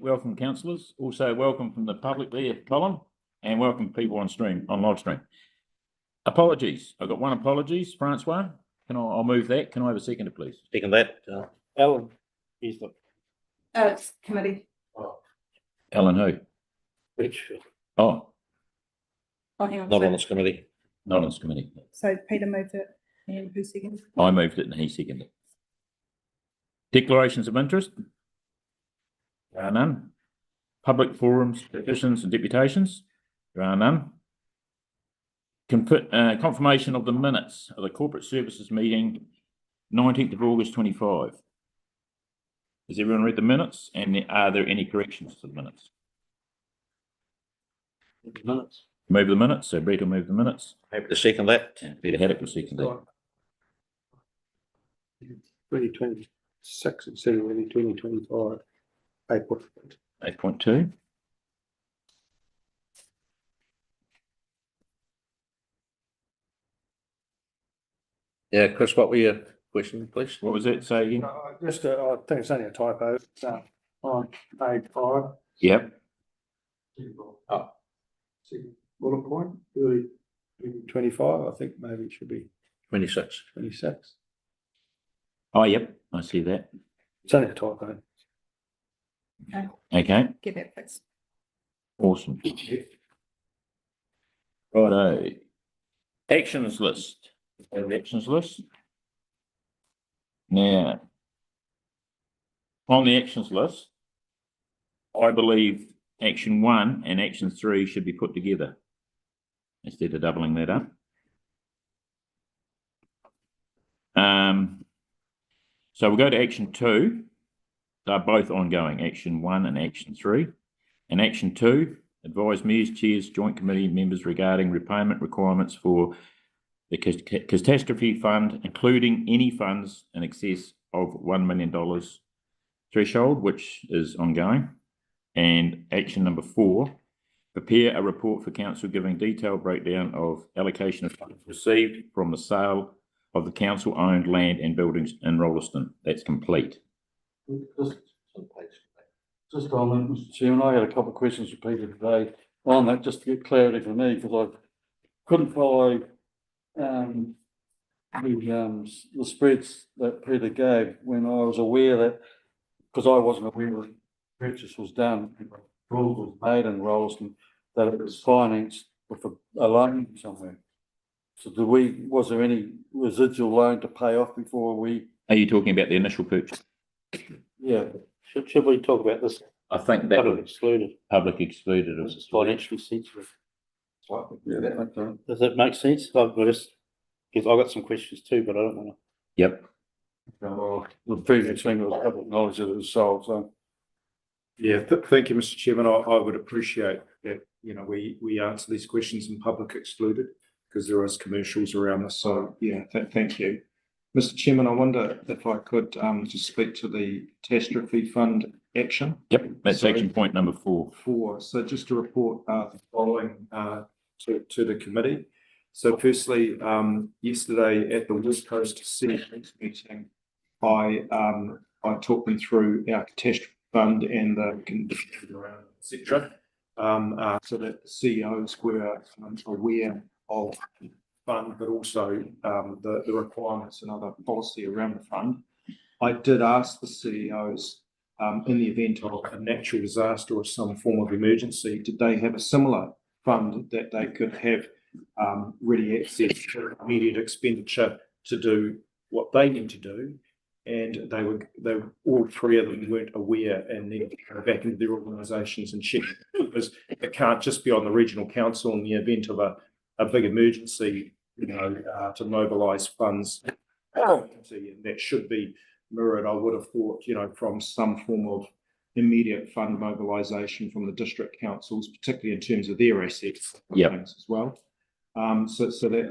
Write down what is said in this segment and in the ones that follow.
welcome councillors. Also welcome from the public there, Colin, and welcome people on live stream. Apologies. I've got one apologies, Francois. I'll move that. Can I have a seconder, please? Second that. Alan, he's the It's committee. Alan who? Rich, Oh, Oh, hang on. not on this committee. not on this committee. So Peter moved it and who seconded? I moved it and he seconded it. Declarations of interest? There are none. Public forums, petitions and deputations? There are none. Confirmation of the minutes of the corporate services meeting 19th of August 25. Has everyone read the minutes, and are there any corrections to the minutes? Minutes. Move the minutes, so Brett will move the minutes. Happy to second that. And Peter Haddock will second that. 2026 instead of 2025. 8.2. Yeah, Chris, what were your questions, please? What was it? Say again? I think it's only a typo. On page 5. Yep. Second bullet point, early 25. I think maybe it should be 26. 26. Oh, yep. I see that. It's only a typo. Okay. Get that fixed. Awesome. Righto. Actions list. Actions list. Now, on the actions list, I believe action 1 and action 3 should be put together instead of doubling that up. So we'll go to action 2. They're both ongoing, action 1 and action 3. And action 2, advise mayors, chairs, joint committee members regarding repayment requirements for the catastrophe fund, including any funds in excess of $1 million threshold, which is ongoing. And action number 4, prepare a report for council giving detailed breakdown of allocation of funds received from the sale of the council-owned land and buildings in Rolleston. That's complete. Just on that, Mr. Chairman, I had a couple of questions for Peter today on that, just to get clarity for me, because I couldn't follow the spreads that Peter gave when I was aware that, because I wasn't aware that the purchase was done, rules was made in Rolleston, that it was financed with a loan somewhere. So was there any residual loan to pay off before we? Are you talking about the initial purchase? Yeah. Should we talk about this? I think that Public excluded. public excluded. This is financially sensitive. Yeah, that makes sense. Does that make sense? I've got some questions too, but I don't want to. Yep. Well, the previous thing was public knowledge that it was sold, so. Yeah, thank you, Mr. Chairman. I would appreciate that, we answer these questions in public excluded because there is commercials around this. So, yeah, thank you. Mr. Chairman, I wonder if I could just speak to the catastrophe fund action. Yep, that's action point number 4. So just to report the following to the committee. So firstly, yesterday at the West Coast Senate meeting, I talked them through our catastrophe fund and the conditions around, etc. So that the CEOs were aware of the fund, but also the requirements and other policy around the fund. I did ask the CEOs in the event of a natural disaster or some form of emergency, did they have a similar fund that they could have ready access to immediate expenditure to do what they need to do? And they were all three of them weren't aware, and then go back into their organisations and check, because it can't just be on the regional council in the event of a big emergency, to mobilise funds. And that should be mirrored, I would have thought, from some form of immediate fund mobilisation from the district councils, particularly in terms of their assets as well. So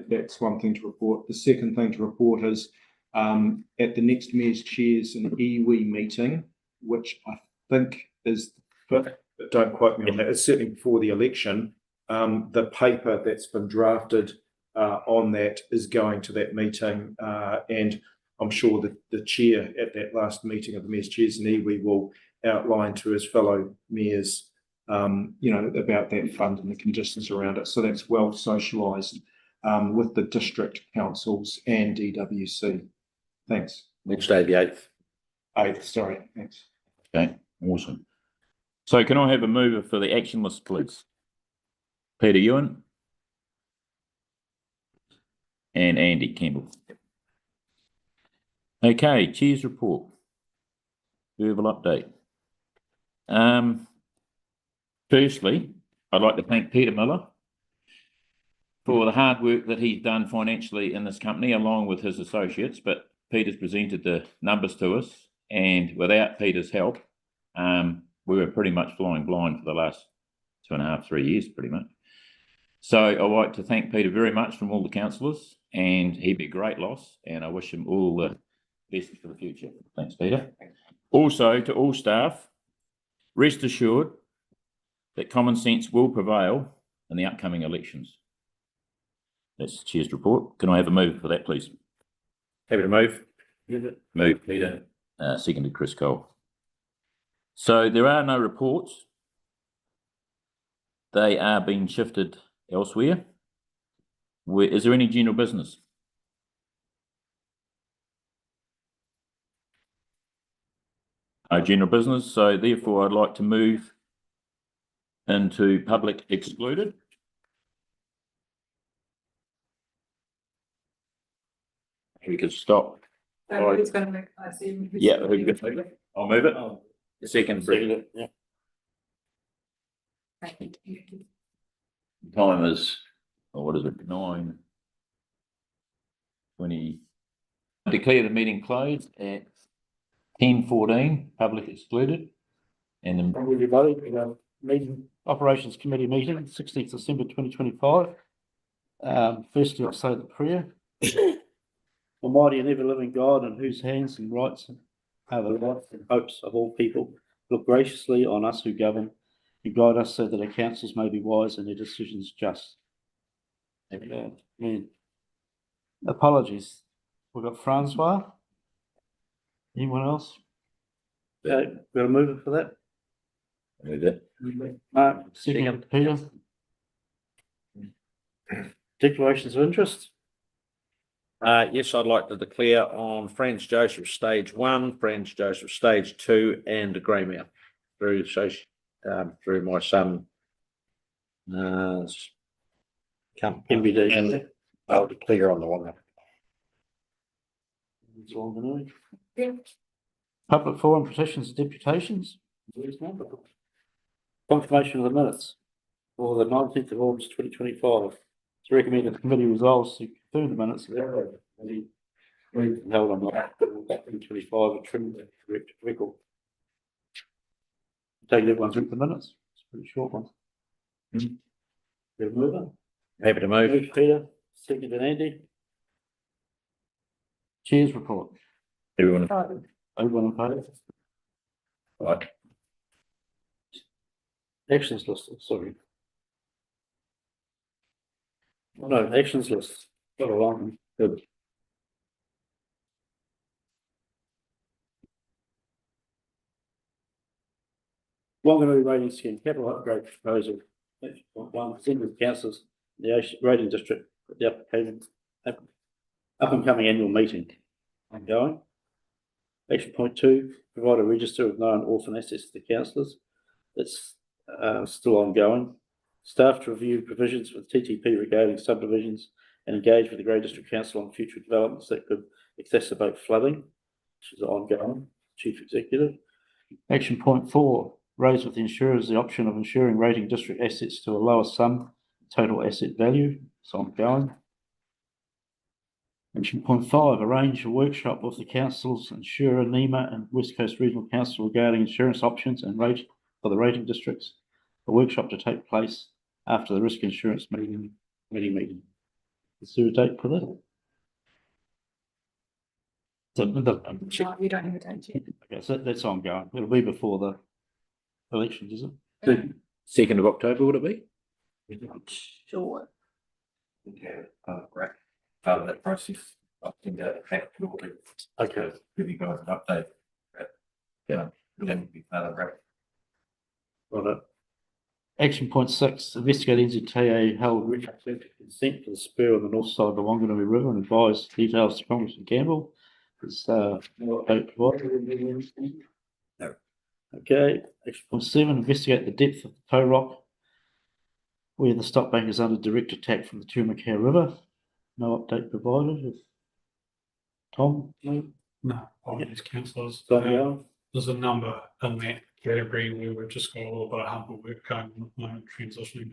that's one thing to report. The second thing to report is at the next Mayor's Chairs and iwi meeting, which I think is the 5th, but don't quote me on that, it's certainly before the election, the paper that's been drafted on that is going to that meeting, and I'm sure that the chair at that last meeting of the Mayor's Chairs and iwi will outline to his fellow mayors, about that fund and the conditions around it. So that's well socialised with the district councils and DWC. Thanks. Wednesday, the 8th. 8th, sorry, thanks. Okay, awesome. So can I have a mover for the action list, please? Peter Ewan. And Andy Campbell. Okay, Chair's report. Verbal update. Firstly, I'd like to thank Peter Miller for the hard work that he's done financially in this company along with his associates, but Peter's presented the numbers to us, and without Peter's help, we were pretty much flying blind for the last 2.5, 3 years, pretty much. So I'd like to thank Peter very much from all the councillors, and he'd be a great loss, and I wish him all the best for the future. Thanks, Peter. Also, to all staff, rest assured that common sense will prevail in the upcoming elections. That's the Chair's report. Can I have a move for that, please? Happy to move. Move, Peter. Seconded, Chris Cole. So there are no reports. They are being shifted elsewhere. Is there any general business? No general business, so therefore I'd like to move into public excluded. We could stop. Who's going to make, I assume. Yeah, who can move it? I'll move it. Second, Brett. Yeah. Time is, what is it, 9:20. Declare the meeting closed at 10:14, public excluded. And then Everybody, meeting, Operations Committee meeting, 16th December 2025. Firstly, I'll say the prayer. Almighty and ever-living God, in whose hands and rights are the rights and hopes of all people, look graciously on us who govern, and guide us so that our councils may be wise and their decisions just. Amen. Apologies. We've got Francois. Anyone else? Okay, got a mover for that? move it. Mark, second, Peter. Declarations of interest. Yes, I'd like to declare on Franz Joseph Stage 1, Franz Joseph Stage 2, and Greymouth through my son. MBD. I'll declare on the one. That's all I'm gonna do. Public forum petitions and deputations. Confirmation of the minutes for the 19th of August 2025. It's recommended the committee resolves to confirm the minutes of the committee held on that 2025 at Trinity record. Take everyone's read the minutes. It's a pretty short one. Get a mover. Happy to move. Move Peter, second and Andy. Chair's report. Everyone, Everyone in favour? right, Actions list, sorry. No, actions list. Got a long one. Good. Wanganui rating scheme, capital upgrade proposal. One, presented with councillors, the Ocean rating district, the application, up and coming annual meeting. Ongoing. Action point 2, provide a register of known orphan assets to the councillors. That's still ongoing. Staff to review provisions with TTP regarding subdivisions and engage with the Grey District Council on future developments that could exacerbate flooding, which is ongoing. Chief Executive. Action point 4, raise with the insurers the option of insuring rating district assets to a lower sum total asset value. It's ongoing. Action point 5, arrange a workshop with the councils, insurer, NEMA and West Coast Regional Council regarding insurance options and rate for the rating districts. A workshop to take place after the risk insurance meeting. Is there a date for that? No, we don't have a date yet. Okay, so that's ongoing. It'll be before the elections, is it? 2nd of October, would it be? Sure. Right. Part of that process, I think that Okay. give you guys an update. Yeah, That would be further break. Right. Action point 6, investigate NZTA held retrospective consent for the spur on the north side of the Wanganui River and advise details to Congressman Campbell. It's, no update provided. No. Okay, action point 7, investigate the depth of the tow rock where the stop bank is under direct attack from the Tumakau River. No update provided. Tom? No. No, obvious councillors. Yeah. There's a number in that category where we've just got a little bit of humble work going on at the moment, transitioning.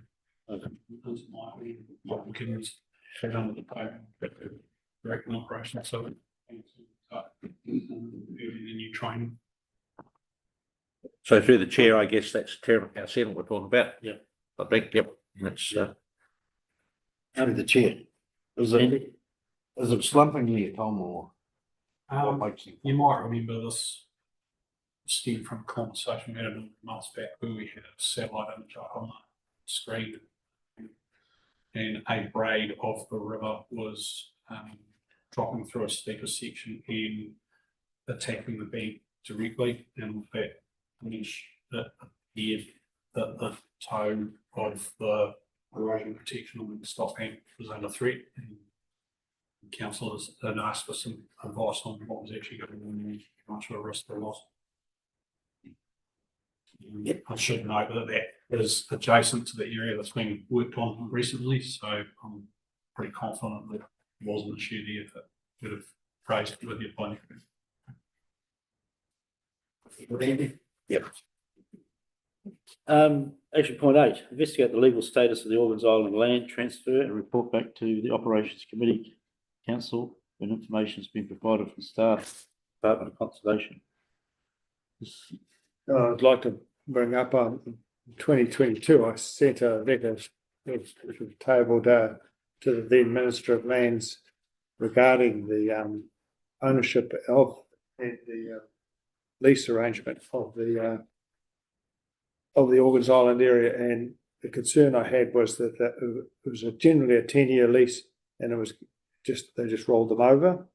Those my kids head under the pavement, but they're direct in operation, so. The new training. So through the chair, I guess that's Terramacau Settlement we're talking about. Yeah. I think, yep, that's, Through the chair. Is it slumping here, Tom, or what makes it? You might remember this stemmed from a conversation we had a number of months back where we had a satellite image up on the screen. And a braid of the river was dropping through a steeper section and attacking the bank directly. And with that image, it appeared that the toe of the erosion protection on the stop bank was under threat. And councillors had asked for some advice on what was actually going on and how much of a risk there was. I should note that that is adjacent to the area that's been worked on recently, so I'm pretty confident that it wasn't an issue there that would have raised it with your plan. yep. Action point 8, investigate the legal status of the Organs Island land transfer and report back to the Operations Committee Council when information has been provided from staff, Department of Conservation. I'd like to bring up 2022, I sent a letter which was tabled to the then Minister of Lands regarding the ownership of the lease arrangement of the Organs Island area, and the concern I had was that it was generally a 10-year lease, and it was they just rolled them over,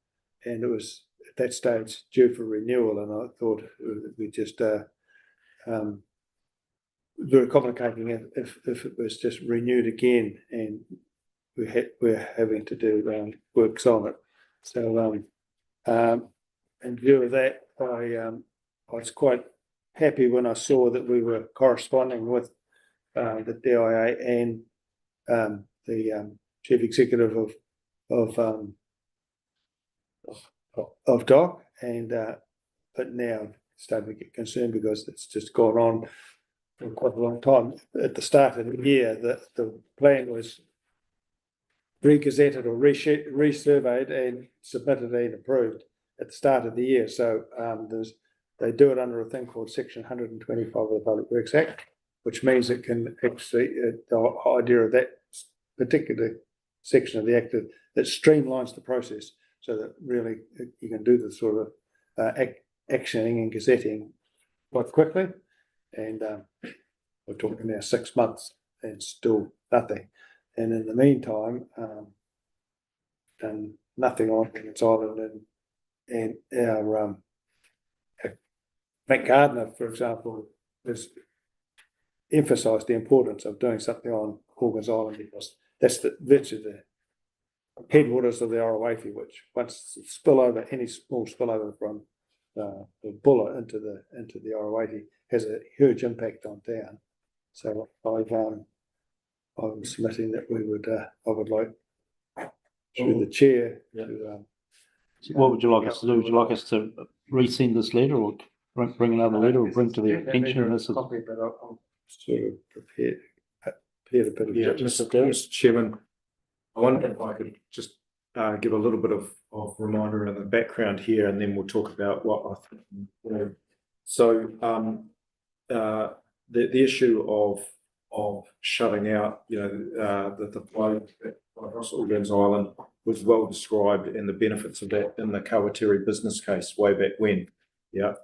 and it was at that stage due for renewal, and I thought we just very complicating if it was just renewed again, and we're having to do works on it. So in view of that, I was quite happy when I saw that we were corresponding with the DIA and the chief executive of DOC, and but now I'm starting to get concerned because it's just gone on for quite a long time. At the start of the year, the plan was re-gazetted or resurveyed and submitted and approved at the start of the year. So they do it under a thing called Section 125 of the Public Works Act, which means it can actually, the idea of that particular section of the Act that streamlines the process so that really you can do the sort of actioning and gazetting quite quickly. And we're talking now 6 months and still nothing. And in the meantime, done nothing on Organs Island, and our Matt Gardner, for example, has emphasised the importance of doing something on Organs Island because that's virtually the headwaters of the Arawaifi, which once spillover, any small spillover from the Buller into the Arawaifi has a huge impact on town. So I'm submitting that we would I would like through the chair to What would you like us to do? Would you like us to resend this letter or bring another letter or bring to their attention? This is copy, but I'll sort of prepare a bit of Mr. Chairman, I wonder if I could just give a little bit of reminder of the background here, and then we'll talk about what I think. So the issue of shutting out, the flow across Organs Island was well described, and the benefits of that in the Kawatiri business case way back when. Yeah.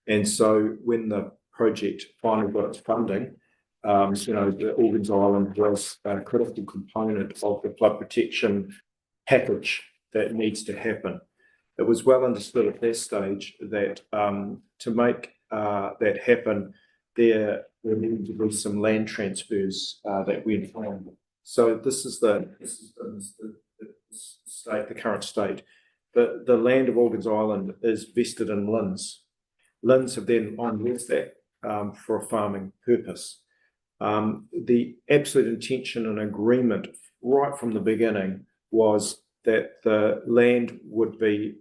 And so when the project finally got its funding, the Organs Island was a critical component of the flood protection package that needs to happen. It was well understood at that stage that to make that happen, there need to be some land transfers that went on. So this is the state, the current state. The land of Organs Island is vested in Linds. Linds have then on with that for a farming purpose. The absolute intention and agreement right from the beginning was that the land would be,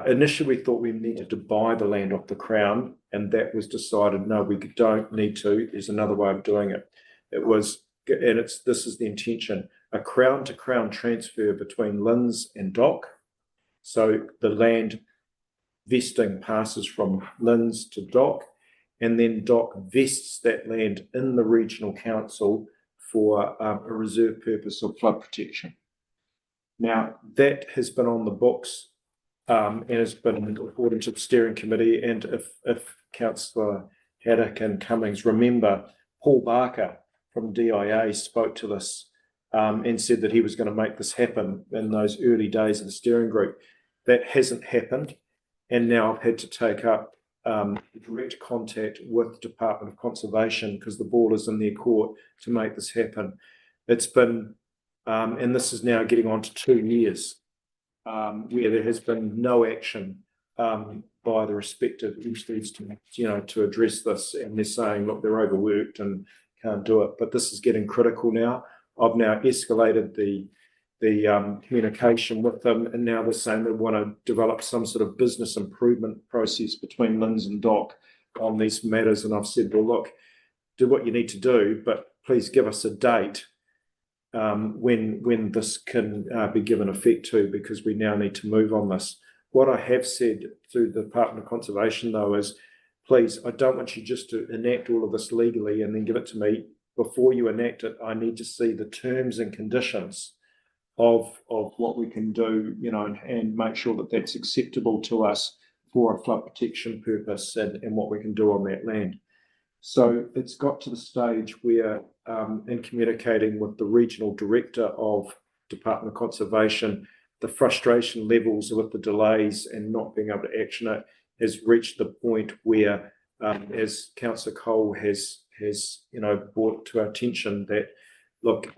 initially we thought we needed to buy the land off the Crown, and that was decided, no, we don't need to, there's another way of doing it. It was, and this is the intention, a Crown to Crown transfer between Linds and Dock. So the land vesting passes from Linds to Dock, and then Dock vests that land in the regional council for a reserve purpose of flood protection. Now, that has been on the books and has been reported to the steering committee. And if Councillor Haddock and Cummings remember, Paul Barker from DIA spoke to this and said that he was going to make this happen in those early days of the steering group. That hasn't happened. And now I've had to take up direct contact with the Department of Conservation because the ball is in their court to make this happen. It's been, and this is now getting on to 2 years, where there has been no action by the respective entities to address this, and they're saying, look, they're overworked and can't do it. But this is getting critical now. I've now escalated the communication with them, and now they're saying they want to develop some sort of business improvement process between Linds and Dock on these matters. And I've said, well, look, do what you need to do, but please give us a date when this can be given effect to, because we now need to move on this. What I have said to the Department of Conservation, though, is please, I don't want you just to enact all of this legally and then give it to me. Before you enact it, I need to see the terms and conditions of what we can do, and make sure that that's acceptable to us for a flood protection purpose and what we can do on that land. So it's got to the stage where in communicating with the regional director of Department of Conservation, the frustration levels with the delays and not being able to action it has reached the point where, as Councillor Cole has brought to our attention, that look,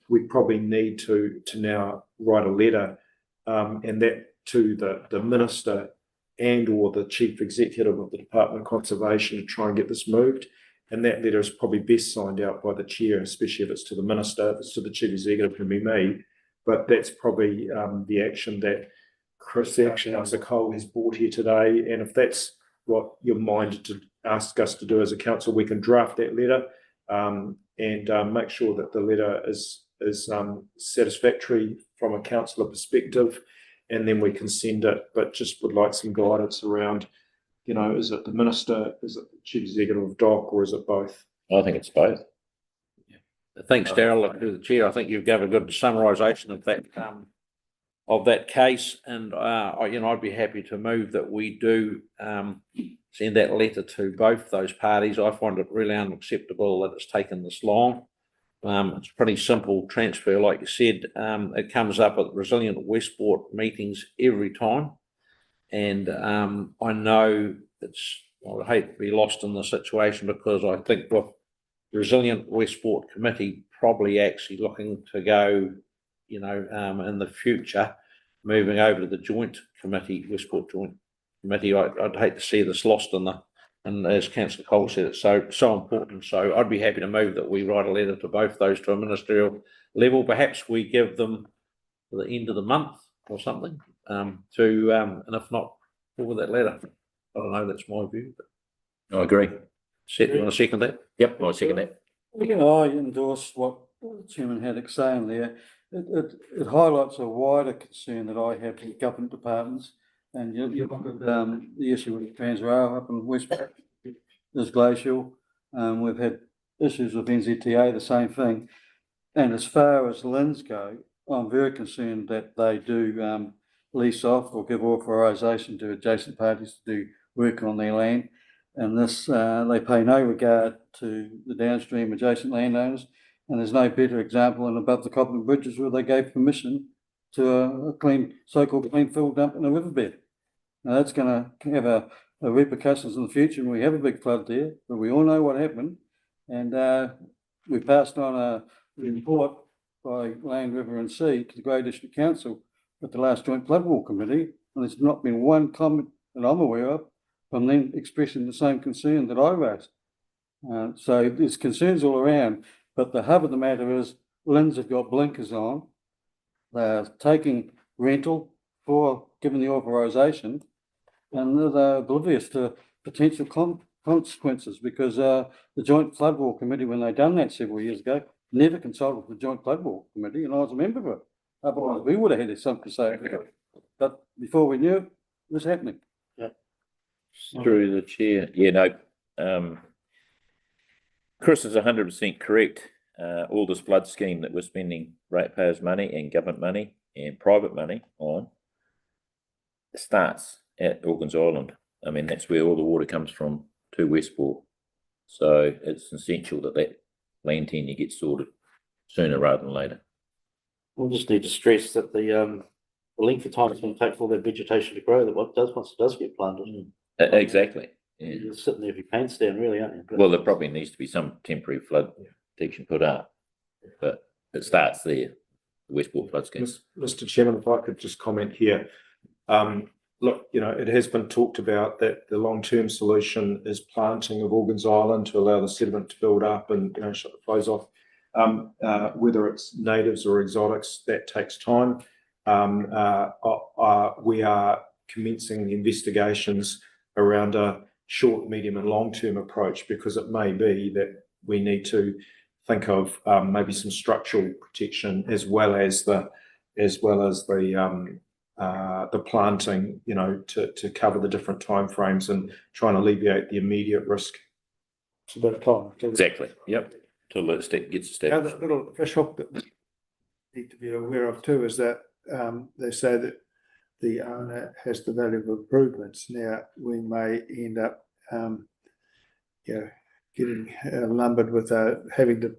we probably need to now write a letter, and that to the minister and or the chief executive of the Department of Conservation to try and get this moved. And that letter is probably best signed out by the chair, especially if it's to the minister. If it's to the chief executive, it can be me. But that's probably the action that Councillor Cole has brought here today. And if that's what you're minded to ask us to do as a council, we can draft that letter and make sure that the letter is satisfactory from a councillor perspective, and then we can send it. But just would like some guidance around, is it the minister, is it the chief executive of Dock, or is it both? I think it's both. Thanks, Darryl. To the chair, I think you've given a good summarisation of that case, and I'd be happy to move that we do send that letter to both those parties. I find it really unacceptable that it's taken this long. It's a pretty simple transfer, like you said. It comes up at Resilient Westport meetings every time, and I know I hate to be lost in the situation, because I think with the Resilient Westport Committee probably actually looking to go, in the future, moving over to the joint committee, Westport Joint Committee. I'd hate to see this lost and as Councillor Cole said, it's so important. So I'd be happy to move that we write a letter to both those to a ministerial level. Perhaps we give them to the end of the month or something, and if not, forward that letter. I don't know, that's my view. But I agree. you want to second that? Yep, I second that. I endorse what Chairman Haddock saying there. It highlights a wider concern that I have with government departments. And you look at the issue with Transrail up in Westport, there's glacial. We've had issues with NZTA, the same thing. And as far as Linds go, I'm very concerned that they do lease off or give authorisation to adjacent parties to do work on their land. And this, they pay no regard to the downstream adjacent landowners. And there's no better example than above the Cobden Bridges, where they gave permission to a clean, so-called clean fill dump in a riverbed. Now that's going to have a repercussions in the future, and we have a big flood there, but we all know what happened. And we passed on a report by Land, River and Sea to the Grey District Council at the last Joint Flood Wall Committee, and there's not been one comment that I'm aware of from them expressing the same concern that I raised. So there's concerns all around, but the hub of the matter is Linds have got blinkers on. They're taking rental for given the authorisation, and they're oblivious to potential consequences because the Joint Flood Wall Committee, when they done that several years ago, never consulted the Joint Flood Wall Committee, and I was a member of it. Otherwise, we would have had something to say. But before we knew it, it was happening. Through the chair, Chris is 100% correct. All this flood scheme that we're spending ratepayers' money and government money and private money on starts at Organs Island. I mean, that's where all the water comes from to Westport. So it's essential that that land tenure gets sorted sooner rather than later. We'll just need to stress that the length of time it's going to take for that vegetation to grow, that once it does get planted. Exactly. Yeah. You're sitting there with your pants down, really, aren't you? Well, there probably needs to be some temporary flood protection put up, but it starts there, the Westport flood scheme. Mr. Chairman, if I could just comment here. Look, it has been talked about that the long-term solution is planting of Organs Island to allow the sediment to build up and, shut the flows off. Whether it's natives or exotics, that takes time. We are commencing the investigations around a short, medium and long-term approach, because it may be that we need to think of maybe some structural protection as well as the planting, to cover the different timeframes and try and alleviate the immediate risk. It's a bit of time. Exactly. Yep. Till it gets The established. other little fish hook that we need to be aware of too is that they say that the owner has the value of improvements. Now, we may end up, getting lumbered with having to,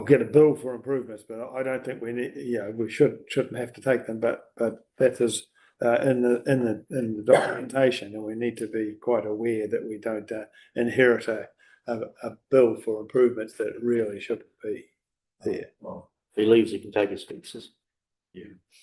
get a bill for improvements, but I don't think we need, we shouldn't have to take them, but that is in the documentation, and we need to be quite aware that we don't inherit a bill for improvements that really shouldn't be there. If he leaves, he can take his fixes.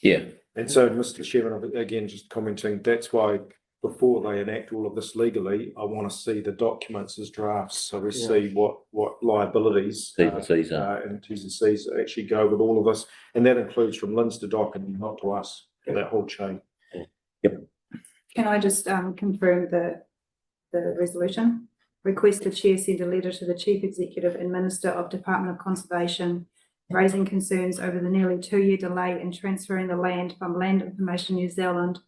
Yeah. And so, Mr. Chairman, again, just commenting, that's why before they enact all of this legally, I want to see the documents as drafts, so we see what liabilities T's and C's are. and T's and C's actually go with all of us, and that includes from Linds to Dock and not to us, that whole chain. Can I just confirm the resolution? Request the chair send a letter to the Chief Executive and Minister of Department of Conservation raising concerns over the nearly 2-year delay in transferring the land from Land Information New Zealand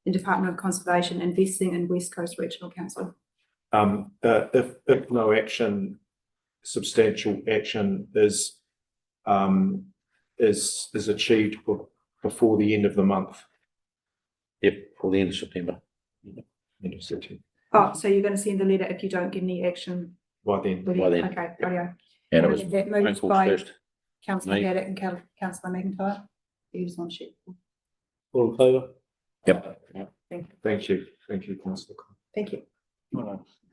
and Department of Conservation investing in West Coast Regional Council. If no action, substantial action is achieved before the end of the month. Yep, for the end of September. End of September. Oh, so you're going to send the letter if you don't get any action? By then. By then. Okay, rightio. And it was That Phone moves calls by first. Councillor Me. Haddock and Councillor McIntyre. You just want to check. All in favour? Yep. Thank you, Councillor. Thank you.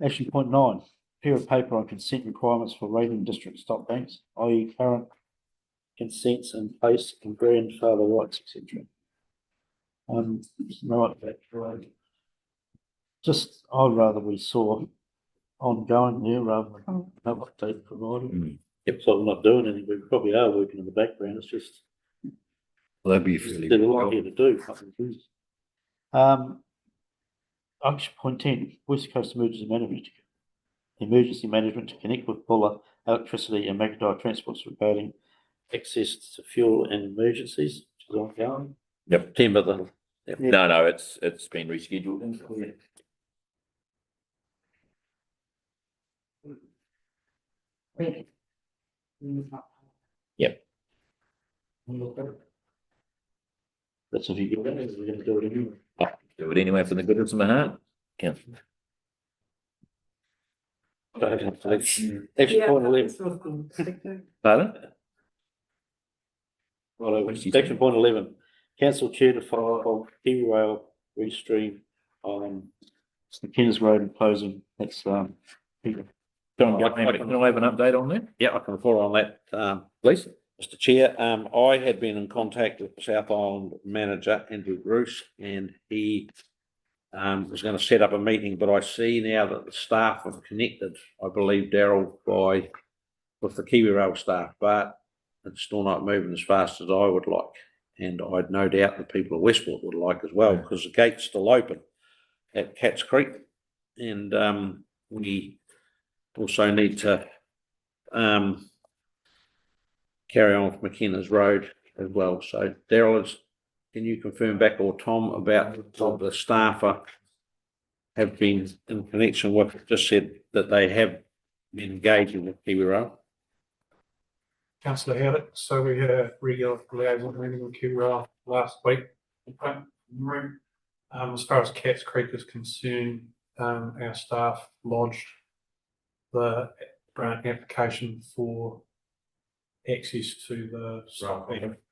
Action point 9, prepare a paper on consent requirements for Rating District stock banks, i.e. current consents in place and grandfather rights, etc. Just, I'd rather we saw ongoing there rather than no update provided. Yep. So we're not doing anything, we probably are working in the background, it's just, Well, that'd be there's a lot here to do. Action point 10, West Coast Emergency Management to connect with Buller Electricity and McIntyre Transports regarding access to fuel and emergencies, which is ongoing. September the. no, it's been rescheduled. Yep. That's if you get it, we're going to do it anyway. Do it anyway for the goodness of my heart. Action point 11. Pardon? Section point 11, council chair to file Kiwi Rail restream on It's the Kenners Road closing, that's, Peter. Can I have an update on that? Yeah, I can follow on that, Please. Mr. Chair. I had been in contact with the South Island manager, Andrew Bruce, and he was going to set up a meeting, but I see now that the staff have connected, I believe, Daryl, with the Kiwi Rail staff, but it's still not moving as fast as I would like. And I'd no doubt the people of Westport would like as well, because the gate's still open at Cats Creek. And we also need to carry on with McKenna's Road as well. So Daryl, can you confirm back, or Tom, about the staff have been in connection with, just said that they have been engaging with Kiwi Rail? Councillor Howard, so we had a regular liaison meeting with Kiwi Rail last week. As far as Cats Creek is concerned, our staff lodged the grant application for access to the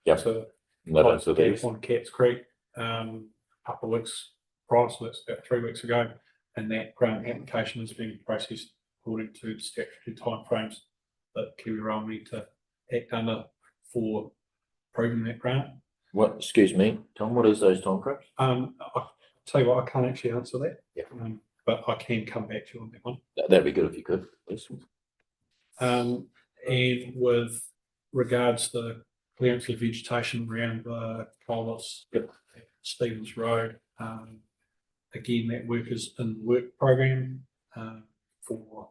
Yep. to No, close so the there's- gap on Cats Creek, a couple of weeks prior, so that's about 3 weeks ago. And that grant application has been processed according to the statutory timeframes that Kiwi Rail need to act under for approving that grant. What, excuse me, Tom, what is those timeframes? I'll tell you what, I can't actually answer that. Yeah. But I can come back to you on that one. That'd be good if you could, please. And with regards to the clearance of vegetation around the culverts, Stevens Road, again, that work is in the work program for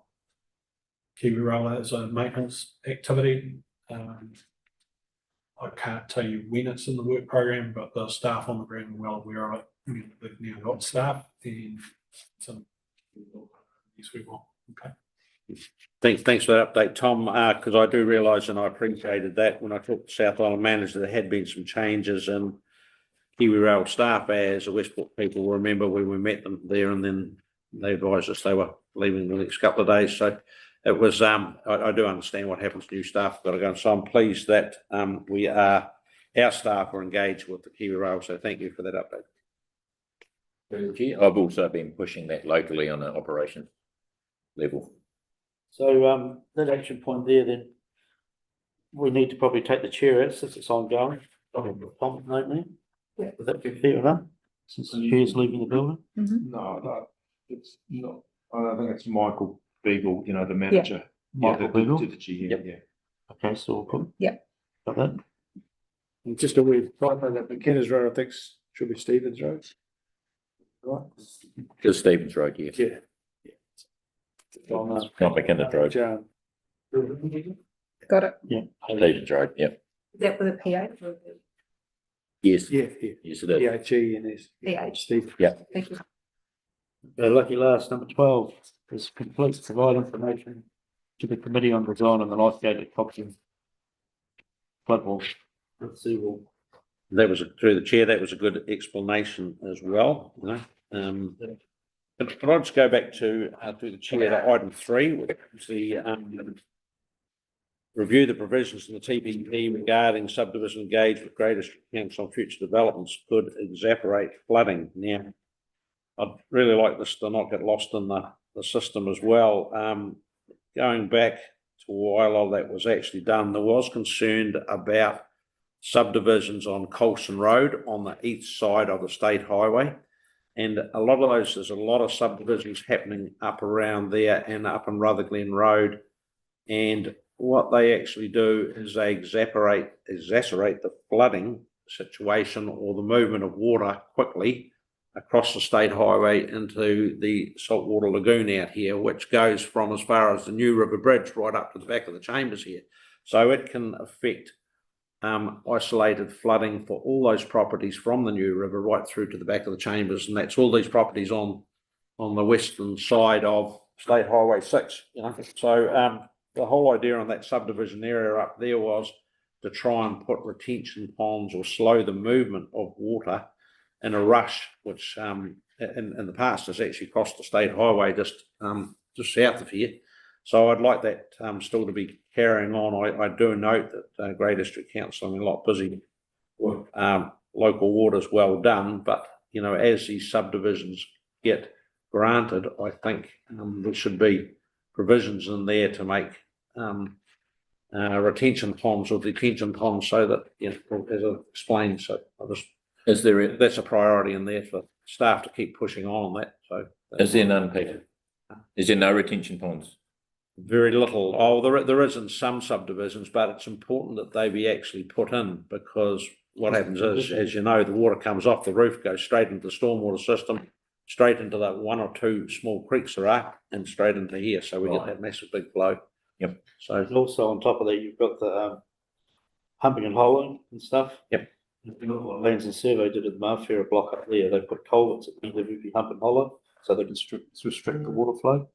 Kiwi Rail as a maintenance activity. I can't tell you when it's in the work program, but the staff on the ground are well aware of it. We've now got staff, and so yes, we will. Okay. Thanks for that update, Tom, because I do realise, and I appreciated that when I talked to South Island manager, there had been some changes in Kiwi Rail staff, as the Westport people will remember when we met them there, and then they advised us they were leaving the next couple of days. So it was, I do understand what happens to new staff, got to go. So I'm pleased that our staff are engaged with the Kiwi Rail. So thank you for that update. I've also been pushing that locally on an operation level. So, that action point there, then we need to probably take the chair out since it's ongoing. Tom, note Yeah. would that be fair enough? Since the chair's leaving the building? No, it's not. I think it's Michael Beagle, you know, the manager. Michael Beagle? To the GM, Yep. yeah. Okay, so we'll put. Yep. Got that? And just a wee comment that McKenna's Road, I think, should be Stevens Road. Right? Just Stevens Road, yeah. Yeah. Not McKenna Road, Got it. Yeah. Stevens Road, yeah. Is that with a PH or Yes, Yeah, yes it is. PHE and S. PH? Steve. Thank you. Lucky last, number 12, is complete provide information to the committee on design of the life gate at Copton. Flood wall. Let's see, well. That was, through the chair, that was a good explanation as well, you know. Could I just go back to, through the chair, to item 3, which is the review the provisions in the TPP regarding subdivision engaged with Greater Council on future developments could exacerbate flooding. Now, I'd really like this to not get lost in the system as well. Going back to a while that was actually done, there was concern about subdivisions on Colson Road on the east side of the state highway. And a lot of those, there's a lot of subdivisions happening up around there and up in Rutherglen Road. And what they actually do is they exacerbate the flooding situation or the movement of water quickly across the state highway into the saltwater lagoon out here, which goes from as far as the New River Bridge right up to the back of the chambers here. So it can affect isolated flooding for all those properties from the New River right through to the back of the chambers, and that's all these properties on the western side of State Highway 6. You know, so the whole idea on that subdivision area up there was to try and put retention ponds or slow the movement of water in a rush, which in the past has actually cost the state highway just south of here. So I'd like that still to be carrying on. I do note that Grey District Council, I mean, a lot busy with local water's well done, but you know, as these subdivisions get granted, I think there should be provisions in there to make retention ponds or detention ponds so that, you know, as I explained, so Is there, that's a priority in there for staff to keep pushing on that, so. is there none, Peter? Is there no retention ponds? Very little. Oh, there is in some subdivisions, but it's important that they be actually put in, because what happens is, as you know, the water comes off the roof, goes straight into the stormwater system, straight into that one or two small creeks there are, and straight into here, so we get that massive big flow. Yep. So, And also on top of that, you've got the pumping and holing and stuff. Yep. If you look what Lands and Survey did at the Marfera block up there, they put culverts at the end of every hump and hollow, so they can restrict the water flow,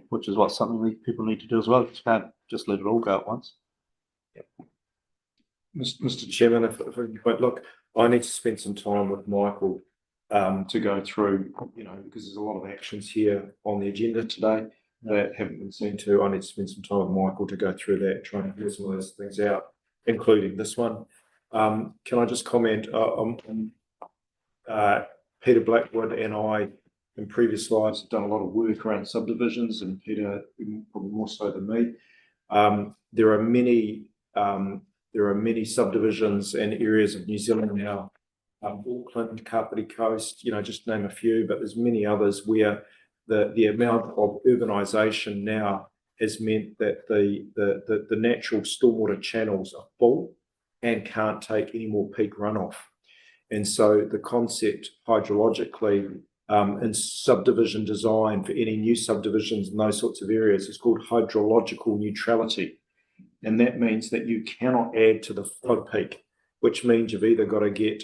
which is what something people need to do as well. You can't just let it all go at once. Mr. Chairman, if we might look, I need to spend some time with Michael to go through, you know, because there's a lot of actions here on the agenda today that haven't been seen to. I need to spend some time with Michael to go through that, try and get some of those things out, including this one. Can I just comment on Peter Blackwood and I in previous lives have done a lot of work around subdivisions, and Peter probably more so than me. There are many subdivisions and areas of New Zealand now, Auckland, Kapiti Coast, you know, just name a few, but there's many others where the amount of urbanisation now has meant that the natural stormwater channels are full and can't take any more peak runoff. And so the concept hydrologically in subdivision design for any new subdivisions in those sorts of areas is called hydrological neutrality. And that means that you cannot add to the flood peak, which means you've either got to get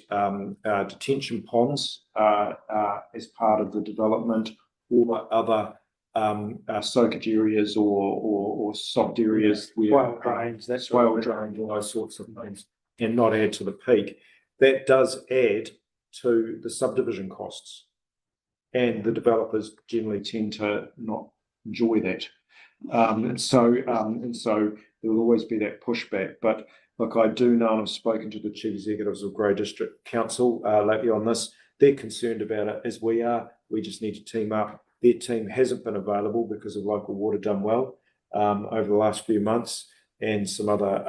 detention ponds as part of the development, or other soakage areas or soft areas where Swale drains, that's swale drains, all those sorts of things, and not add to the peak. That does add to the subdivision costs, and the developers generally tend to not enjoy that. And so there will always be that pushback. But look, I do know, and I've spoken to the chief executives of Grey District Council lately on this. They're concerned about it as we are. We just need to team up. Their team hasn't been available because of local water done well over the last few months, and some other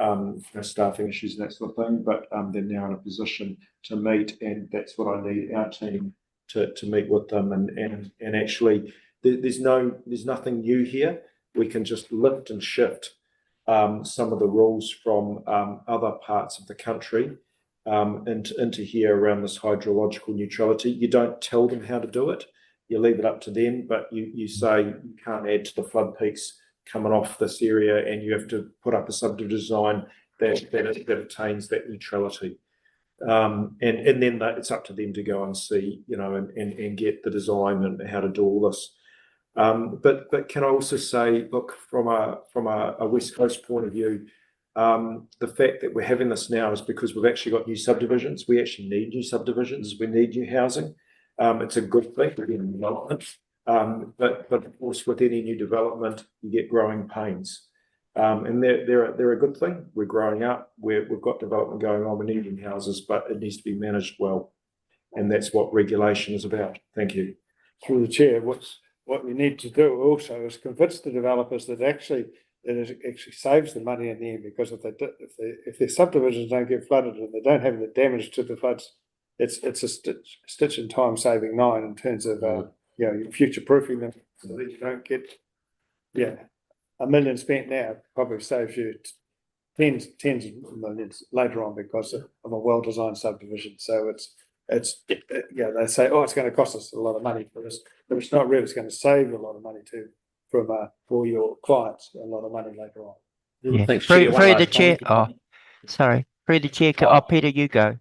staffing issues and that sort of thing. But they're now in a position to meet, and that's what I need our team to meet with them. And actually, there's nothing new here. We can just lift and shift some of the rules from other parts of the country into here around this hydrological neutrality. You don't tell them how to do it. You leave it up to them, but you say you can't add to the flood peaks coming off this area, and you have to put up a subdivision design that attains that neutrality. And then it's up to them to go and see, you know, and get the design and how to do all this. But can I also say, look, from a West Coast point of view, the fact that we're having this now is because we've actually got new subdivisions. We actually need new subdivisions. We need new housing. It's a good thing for development. But of course, with any new development, you get growing pains. And they're a good thing. We're growing up. We've got development going on. We need new houses, but it needs to be managed well. And that's what regulation is about. Thank you. Through the chair, what we need to do also is convince the developers that it actually saves the money in the end, because if their subdivisions don't get flooded and they don't have the damage to the floods, it's a stitch in time saving nine in terms of future proofing them, so that you don't get $1 million spent now probably saves you tens of millions later on because of a well designed subdivision. So they say, oh, it's going to cost us a lot of money for this, but it's not really. It's going to save a lot of money for your clients, a lot of money later on. Yeah. Thanks, Through Chair. One the last chair. comment. Oh, sorry. Through the chair. Oh, Peter, you go.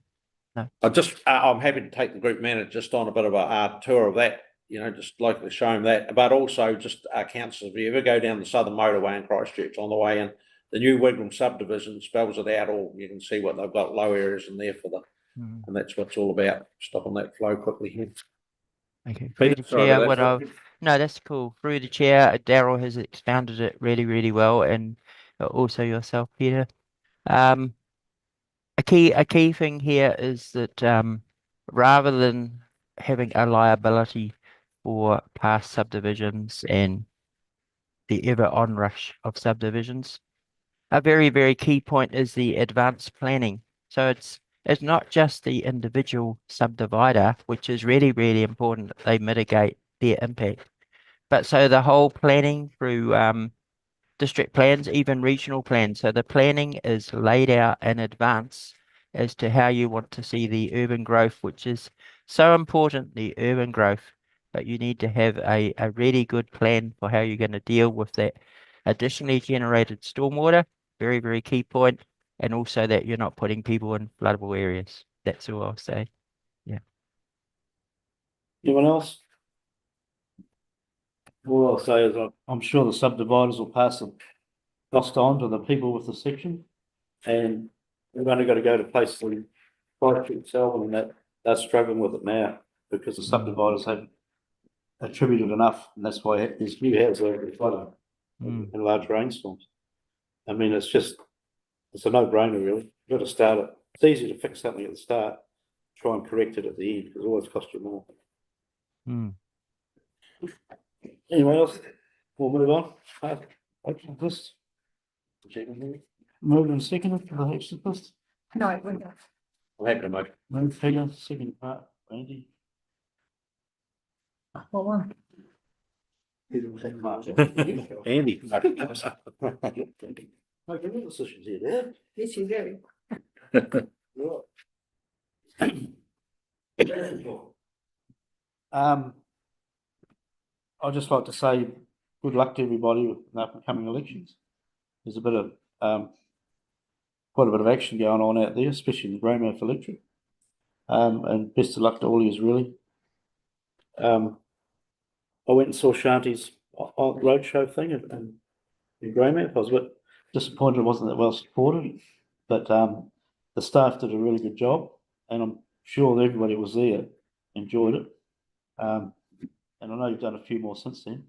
I'm happy to take the group manager just on a bit of a tour of that, you know, just locally show them that, but also just councillors, if you ever go down the Southern Motorway in Christchurch on the way in, the new Wigram subdivision spells it out all. You can see what they've got, low areas in there for them, and that's what it's all about, stopping that flow quickly here. Okay. Through the chair, no, that's cool. Through the chair, Daryl has expounded it really, really well, and also yourself, Peter. A key thing here is that rather than having a liability for past subdivisions and the ever onrush of subdivisions. A very, very key point is the advanced planning. So it's not just the individual subdivider, which is really, really important that they mitigate their impact. But so the whole planning through district plans, even regional plans. So the planning is laid out in advance as to how you want to see the urban growth, which is so important, the urban growth. But you need to have a really good plan for how you're going to deal with that additionally generated stormwater. Very, very key point. And also that you're not putting people in floodable areas. That's all I'll say. Anyone else? All I'll say is I'm sure the subdividers will pass the cost on to the people with the section. And we've only got to go to places like Christchurch, Selwyn, and that they're struggling with it now because the subdividers have attributed enough, and that's why there's new houses over flooding in large rainstorms. I mean, it's a no-brainer really. You've got to start it. It's easy to fix something at the start, try and correct it at the end, because it always costs you more. Anyone else? We'll move on. Action list. Moved and seconded for the action list. No, it wouldn't. I'm happy to make. Move Peter, second part, Randy. Well, one. Andy. Making the decisions here, Dad. Yes, you do. I'd just like to say good luck to everybody with the upcoming elections. There's a bit of quite a bit of action going on out there, especially in the Greymouth electorate. And best of luck to all of you, really. I went and saw Shanti's roadshow thing in Greymouth. I was a bit disappointed it wasn't that well supported, but the staff did a really good job, and I'm sure that everybody who was there enjoyed it. And I know you've done a few more since then.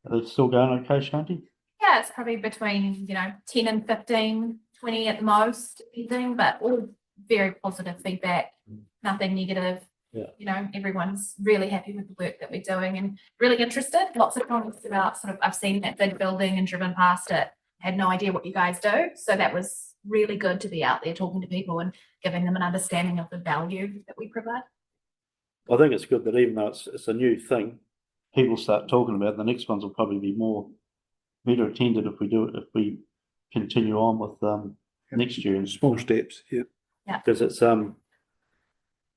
Are they still going okay, Shanti? Yeah, it's probably between, 10 and 15, 20 at the most, depending, but all very positive feedback, nothing negative. Yeah. Everyone's really happy with the work that we're doing and really interested. Lots of comments about I've seen that big building and driven past it, had no idea what you guys do. So that was really good to be out there talking to people and giving them an understanding of the value that we provide. I think it's good that even though it's a new thing, people start talking about it. The next ones will probably be better attended if we continue on with next year in Small steps, yeah. because it's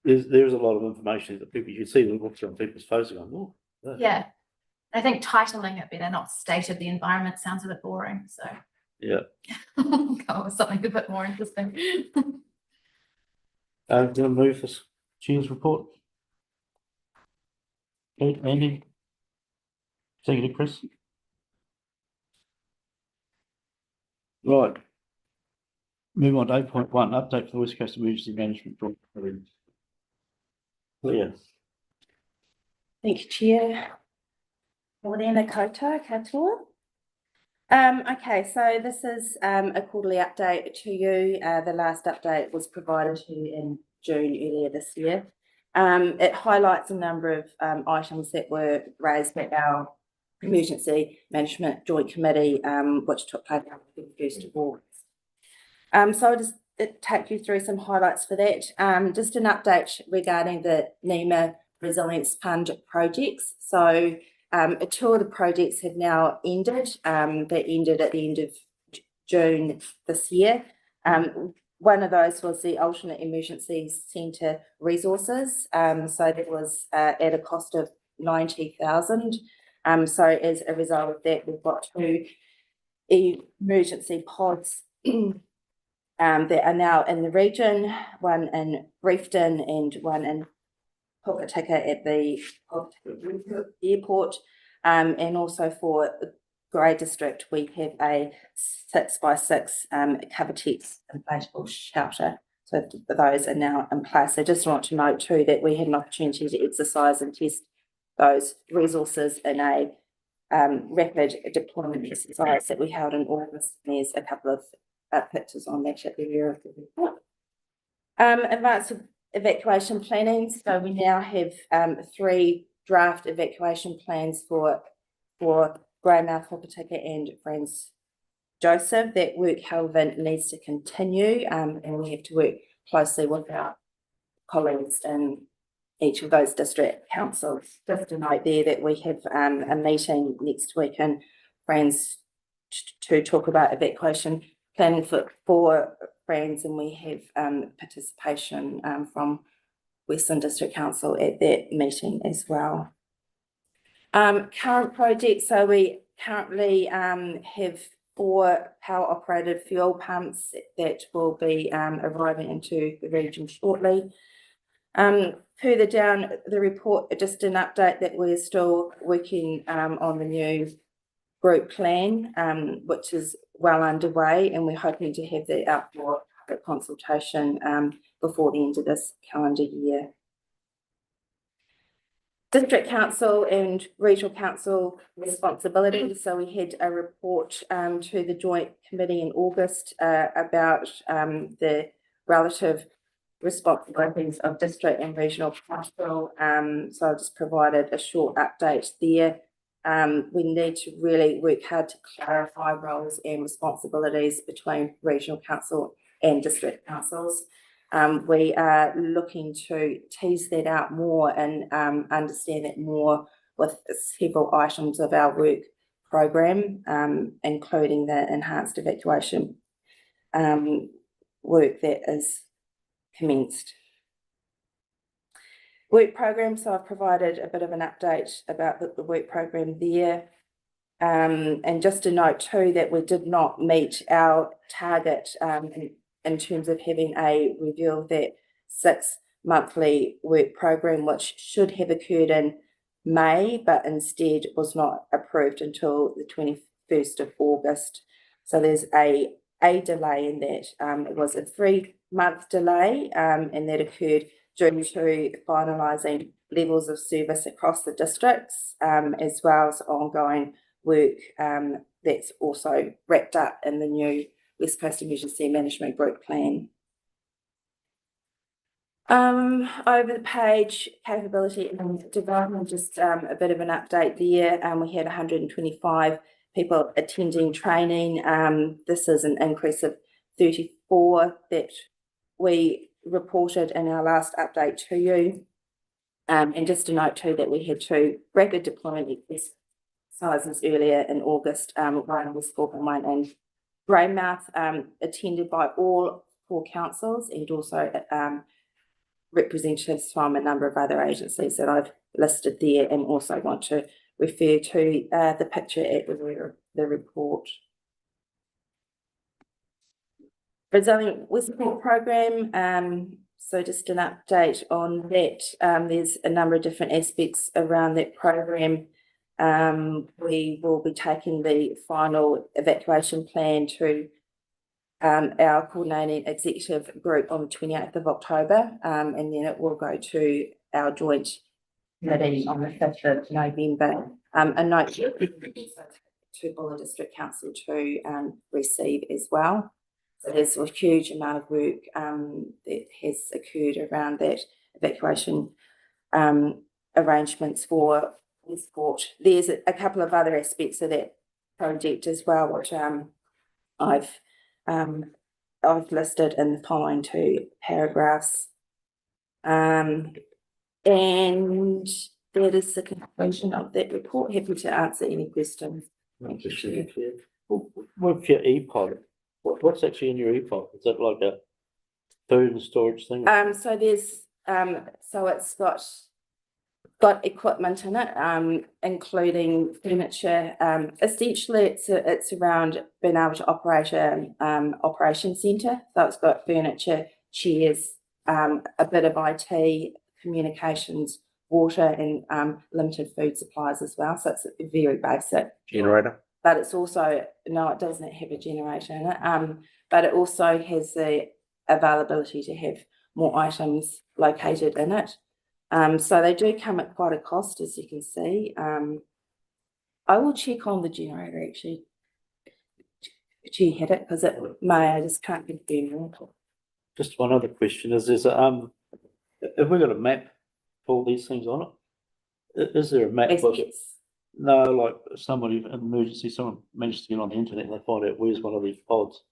there's a lot of information that people you see that looks on people's faces going, oh, Yeah. I think titling it better, not stated the environment sounds a bit boring. So yeah. go with something a bit more interesting. I'm going to move this chair's report. Okay, Andy. Second, Chris. Right. Move on to 8.1, update for the West Coast Emergency Management. Yeah. Thank you, Chair. Morena koutou katoa. Okay, so this is a quarterly update to you. The last update was provided to you in June earlier this year. It highlights a number of items that were raised at our Emergency Management Joint Committee, which took place on the 1st of August. So I'll just take you through some highlights for that. Just an update regarding the NEMA Resilience Fund projects. So 2 of the projects have now ended. They ended at the end of June this year. One of those was the Alternate Emergencies Centre resources. So that was at a cost of 90,000. So as a result of that, we've got 2 emergency pods that are now in the region, one in Reefton and one in Pukatika at the airport. And also for Grey District, we have a 6x6 Covertex inflatable shelter. So those are now in place. I just want to note too that we had an opportunity to exercise and test those resources in a rapid deployment exercise that we held in August. There's a couple of pictures on that at the rear of the report. Advanced evacuation planning. So we now have 3 draft evacuation plans for Greymouth, Hokitika and Franz Joseph. That work, however, needs to continue, and we have to work closely with our colleagues in each of those district councils. Just a note there that we have a meeting next week in Franz to talk about evacuation planning for Franz, and we have participation from Western District Council at that meeting as well. Current projects, so we currently have 4 power operated fuel pumps that will be arriving into the region shortly. Further down the report, just an update that we're still working on the new group plan, which is well underway, and we're hoping to have that out for public consultation before the end of this calendar year. District Council and Regional Council responsibilities. So we had a report to the Joint Committee in August about the relative responsibilities of District and Regional Council. So I just provided a short update there. We need to really work hard to clarify roles and responsibilities between Regional Council and District Councils. We are looking to tease that out more and understand it more with several items of our work program, including the enhanced evacuation work that is commenced. Work program, so I've provided a bit of an update about the work program there. And just a note too that we did not meet our target in terms of having a review of that 6-monthly work program, which should have occurred in May, but instead was not approved until the 21st of August. So there's a delay in that. It was a 3-month delay, and that occurred due to finalising levels of service across the districts, as well as ongoing work that's also wrapped up in the new West Coast Emergency Management Group Plan. Over the page, capability and development, just a bit of an update there. We had 125 people attending training. This is an increase of 34 that we reported in our last update to you. And just a note too that we had 2 rapid deployment exercises earlier in August, one was Scorpion One and Greymouth, attended by all 4 councils and also representatives from a number of other agencies that I've listed there, and also want to refer to the picture at the report. Resilient West Port program, so just an update on that. There's a number of different aspects around that program. We will be taking the final evacuation plan to our coordinating executive group on the 28th of October, and then it will go to our joint committee on the 5th of November. A note to Buller District Council to receive as well. So there's a huge amount of work that has occurred around that evacuation arrangements for Westport. There's a couple of other aspects of that project as well, which I've listed in the following 2 paragraphs. And that is the conclusion of that report. Happy to answer any questions. With your EPOD, what's actually in your EPOD? Is it like a food and storage thing? So there's so it's got equipment in it, including furniture. Essentially, it's around being able to operate a operation centre. So it's got furniture, chairs, a bit of IT, communications, water, and limited food supplies as well. So it's very basic. Generator? But it's also, no, it doesn't have a generator in it. But it also has the availability to have more items located in it. So they do come at quite a cost, as you can see. I will check on the generator actually. She had it because it may, I just can't confirm. Just one other question is have we got a map for all these things on it? Is there a map? as of- gets. No, like somebody, an emergency, someone managed to get on the internet and they find out where's one of these pods.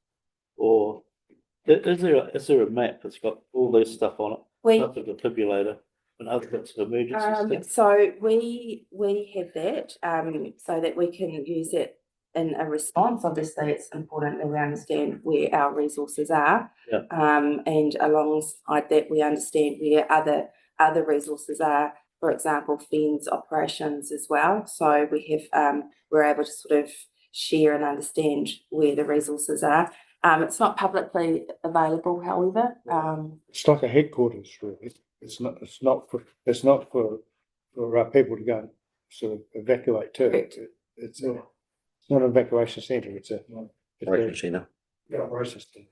Or is there a map that's got all this stuff on it? We, Stuff like the defibrillator and other bits of emergency stuff? so we have that, so that we can use it in a response. Obviously, it's important that we understand where our resources are. Yeah. And alongside that, we understand where other resources are, for example, FENS operations as well. So we have, we're able to sort of share and understand where the resources are. It's not publicly available, however. It's like a headquarters, really. It's not for people to go and sort of evacuate to. Correct. It's not an evacuation centre, it's a. Operation centre. Yeah, operation centre.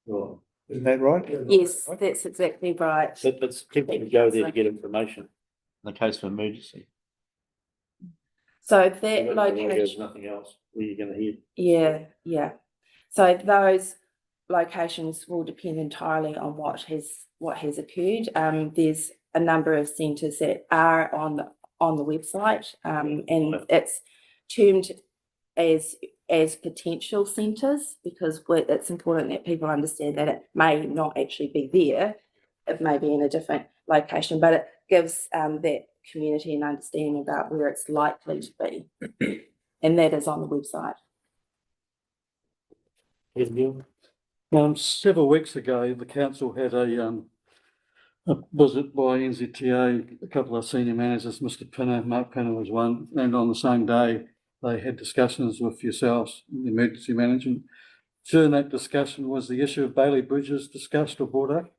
Right. Isn't that right? Yes, that's exactly right. But people can go there to get information in the case of emergency. So that There's location. nothing else where you're gonna hear. Yeah. So those locations will depend entirely on what has occurred. There's a number of centres that are on the website, and it's termed as potential centres because it's important that people understand that it may not actually be there. It may be in a different location, but it gives that community an understanding about where it's likely to be, and that is on the website. Several weeks ago, the council had a visit by NZTA, a couple of senior managers, Mr. Pinner, Mark Pinner was one, and on the same day, they had discussions with yourselves, the emergency management. During that discussion, was the issue of Bailey Bridges discussed or brought up?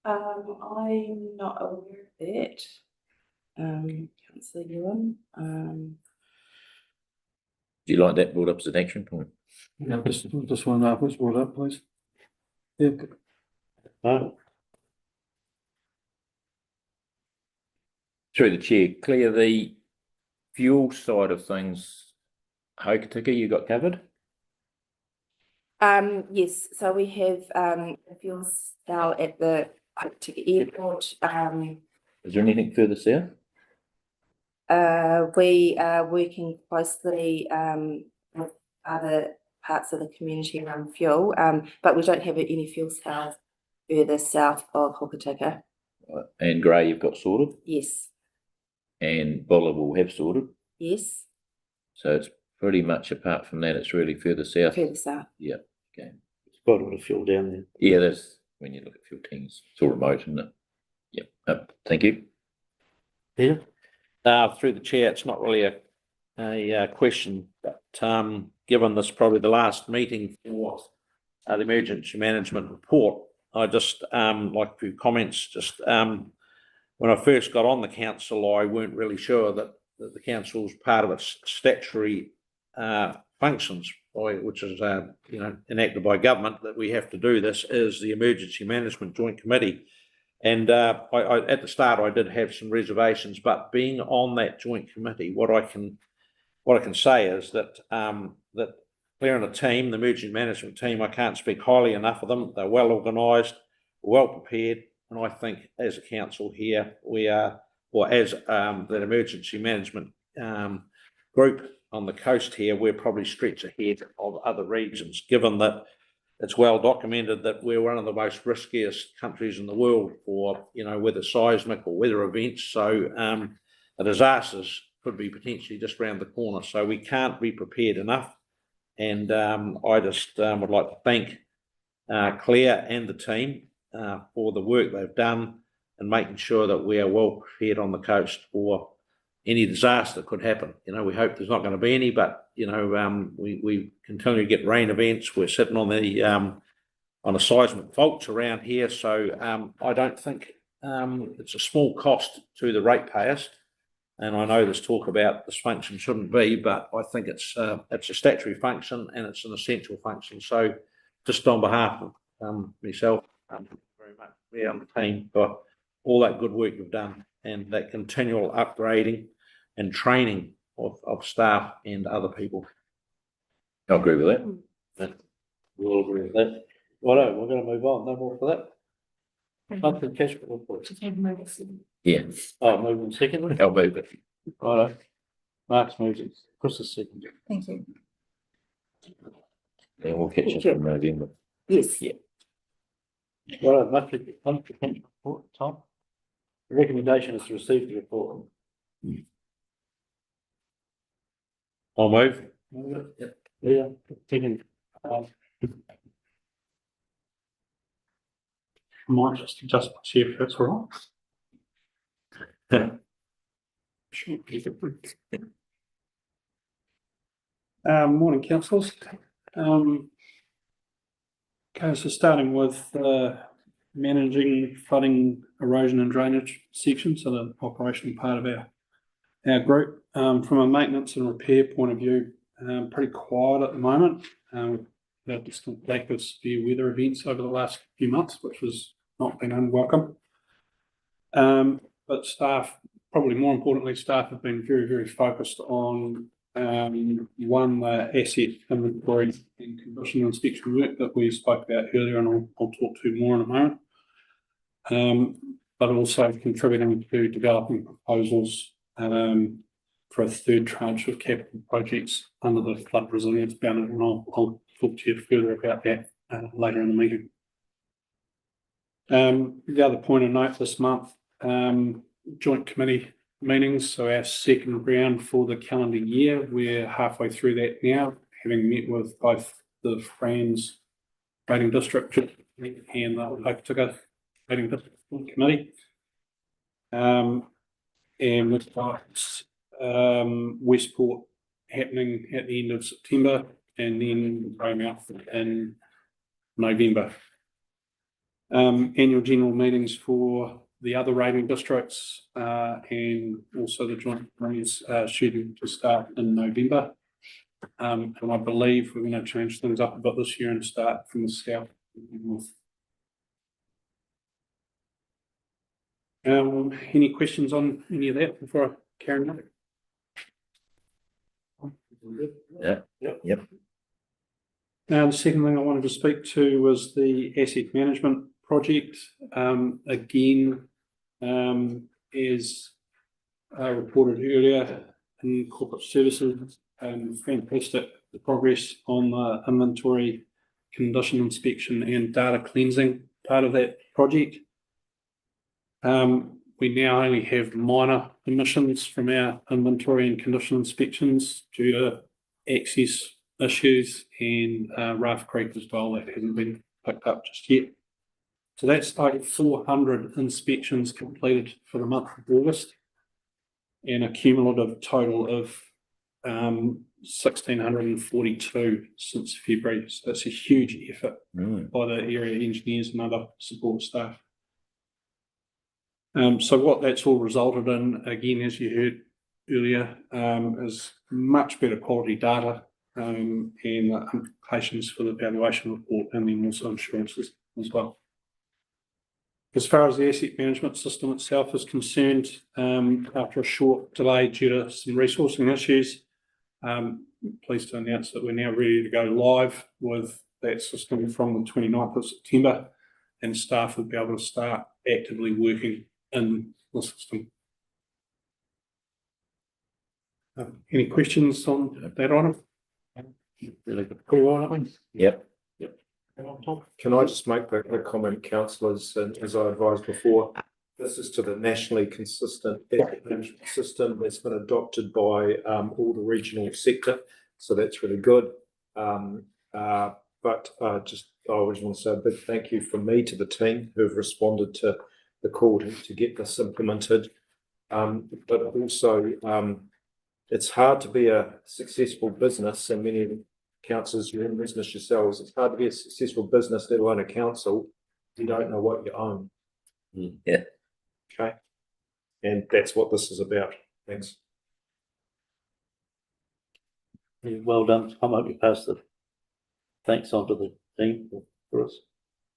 I'm not aware of that. Councillor Ewan, Do you like that brought up as an action point? Yeah, just one that was brought up, please. Yeah, good. No, Through the chair, Claire, the fuel side of things, Hokitika, you got covered? yes, so we have a fuel cell at the Hokitika Airport. Is there anything further south? We are working closely with other parts of the community around fuel, but we don't have any fuel cells further south of Hokitika. And Grey you've got sorted, Yes, and Buller will have sorted. yes, So it's pretty much apart from that, it's really further south. further south. Yeah, okay. it's quite a lot of fuel down there. Yeah, that's when you look at fuel tanks, it's all remote, isn't it? Yeah, thank you. Peter? Through the chair, it's not really a question, but given this probably the last meeting for the emergency management report, I just like a few comments. Just when I first got on the council, I weren't really sure that the council's part of its statutory functions, which is enacted by government, that we have to do this, is the Emergency Management Joint Committee. And I at the start I did have some reservations, but being on that joint committee, what I can say is that that Claire and the team, the emergency management team, I can't speak highly enough of them. They're well organised, well prepared, and I think as a council here, we are, or as that emergency management group on the coast here, we're probably stretched ahead of other regions, given that it's well documented that we're one of the most riskiest countries in the world for, whether seismic or weather events. So the disasters could be potentially just around the corner. So we can't be prepared enough. And I just would like to thank Claire and the team for the work they've done and making sure that we are well prepared on the coast for any disaster that could happen. We hope there's not going to be any, but we continue to get rain events. We're sitting on the on a seismic faults around here, so I don't think it's a small cost to the ratepayers. And I know there's talk about this function shouldn't be, but I think it's a statutory function and it's an essential function. So just on behalf of myself, very much me and the team for all that good work you've done and that continual upgrading and training of staff and other people. I agree with that. We'll agree with that. Righto, we're going to move on. No more for that. Monthly cash report. Yeah, Oh, moving secondly. I'll move it. Righto. Mark's moved it. Chris is second. Thank you. And we'll catch up in November. Yes. Yeah. Righto, monthly cash report, Tom. The recommendation is to receive the report. I'll move. Yeah, second. Might just adjust my chair if that's all right. Morning, councillors. Okay, so starting with managing flooding, erosion and drainage section, so the operational part of our group. From a maintenance and repair point of view, pretty quiet at the moment. That just lack of severe weather events over the last few months, which has not been unwelcome. But staff, probably more importantly, staff have been very, very focused on one, the asset inventory and condition inspection work that we spoke about earlier, and I'll talk to more in a moment. But also contributing to developing proposals for a third tranche of capital projects under the flood resilience banner, and I'll talk to you further about that later in the meeting. The other point of note this month, joint committee meetings, so our second round for the calendar year. We're halfway through that now, having met with both the Franz Rating District and the Okatuka Rating District Committee. And we've got Westport happening at the end of September, and then Greymouth in November. Annual general meetings for the other rating districts and also the joint committees scheduled to start in November. And I believe we're going to change things up a bit this year and start from the south and north. Any questions on any of that before I carry on? Yeah. Yep. Now, the second thing I wanted to speak to was the asset management project. Again, as reported earlier in corporate services, fantastic progress on the inventory, condition inspection and data cleansing part of that project. We now only have minor emissions from our inventory and condition inspections due to access issues and Raft Creek as well, that hasn't been picked up just yet. So that's like 400 inspections completed for the month of August and a cumulative total of 1,642 since February. So that's a huge effort by the area engineers and other support staff. So what that's all resulted in, again, as you heard earlier, is much better quality data and implications for the valuation report, and then also insurances as well. As far as the asset management system itself is concerned, after a short delay due to some resourcing issues, pleased to announce that we're now ready to go live with that system from the 29th of September, and staff will be able to start actively working in the system. Any questions on that item? Really good. Cool, aren't we? Yep. Can I just make a comment, councillors, and as I advised before, this is to the nationally consistent asset management system that's been adopted by all the regional sector, so that's really good. But I always want to say a big thank you from me to the team who have responded to the call to get this implemented. But also, it's hard to be a successful business, and many councillors, you're in business yourselves, it's hard to be a successful business, let alone a council, if you don't know what you own. Yeah. Okay. And that's what this is about. Thanks. Yeah, well done. I hope you pass the thanks on to the team for us.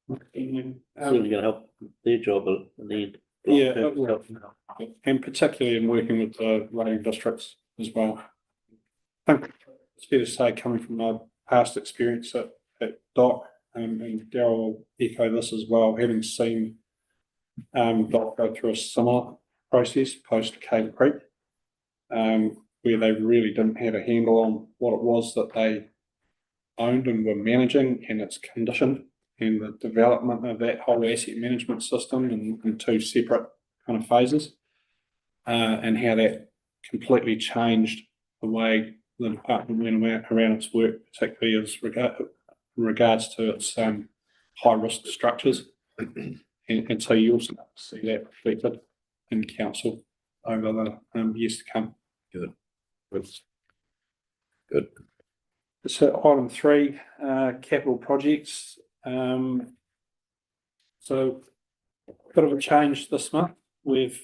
Certainly going to help their job in the end. Yeah, it will. And particularly in working with the rating districts as well. I think it's fair to say, coming from my past experience at DOC, and Darryl will echo this as well, having seen they'll go through a similar process post Cave Creek. Where they really didn't have a handle on what it was that they owned and were managing and its condition and the development of that whole asset management system in two separate kind of phases. And how that completely changed the way the department went around its work, particularly as regards to its high risk structures. And so you also see that reflected in council over the years to come. Good. So item 3, capital projects. So bit of a change this month. We've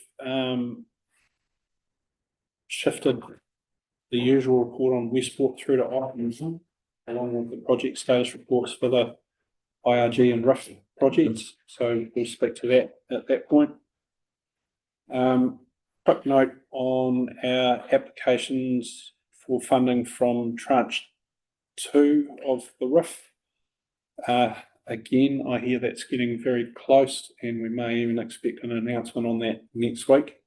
shifted the usual report on Westport through to items along with the project status reports for the IRG and RIF projects. So we'll speak to that at that point. Quick note on our applications for funding from tranche 2 of the RIF. Again, I hear that's getting very close and we may even expect an announcement on that next week.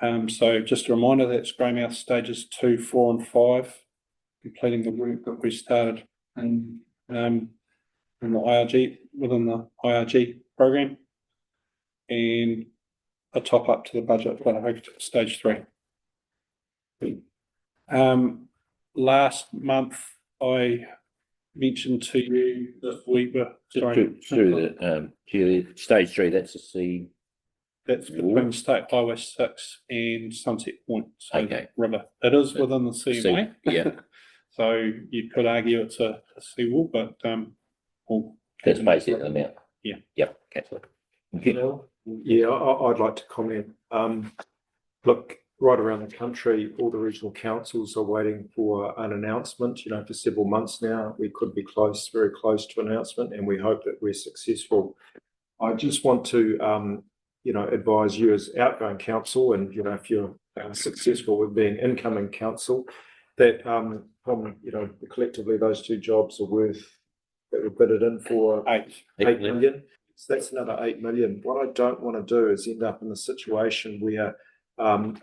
So just a reminder, that's Greymouth stages 2, 4 and 5, completing the work that we started in the IRG, within the IRG program, and a top up to the budget for stage 3. Last month I mentioned to you that we were Stage 3, that's the C. That's between State Highway 6 and Sunset Point, so Okay. river. It is within the CMA. Yeah, So you could argue it's a seawall, but we'll that's basically the amount. Yeah. Yep, okay. Yeah, I'd like to comment. Look, right around the country, all the regional councils are waiting for an announcement, you know, for several months now. We could be close, very close to announcement, and we hope that we're successful. I just want to, you know, advise you as outgoing council, and, you know, if you're successful with being incoming council, that, you know, collectively those 2 jobs are worth, that were bidded in for 8 million. So that's another 8 million. What I don't want to do is end up in a situation where,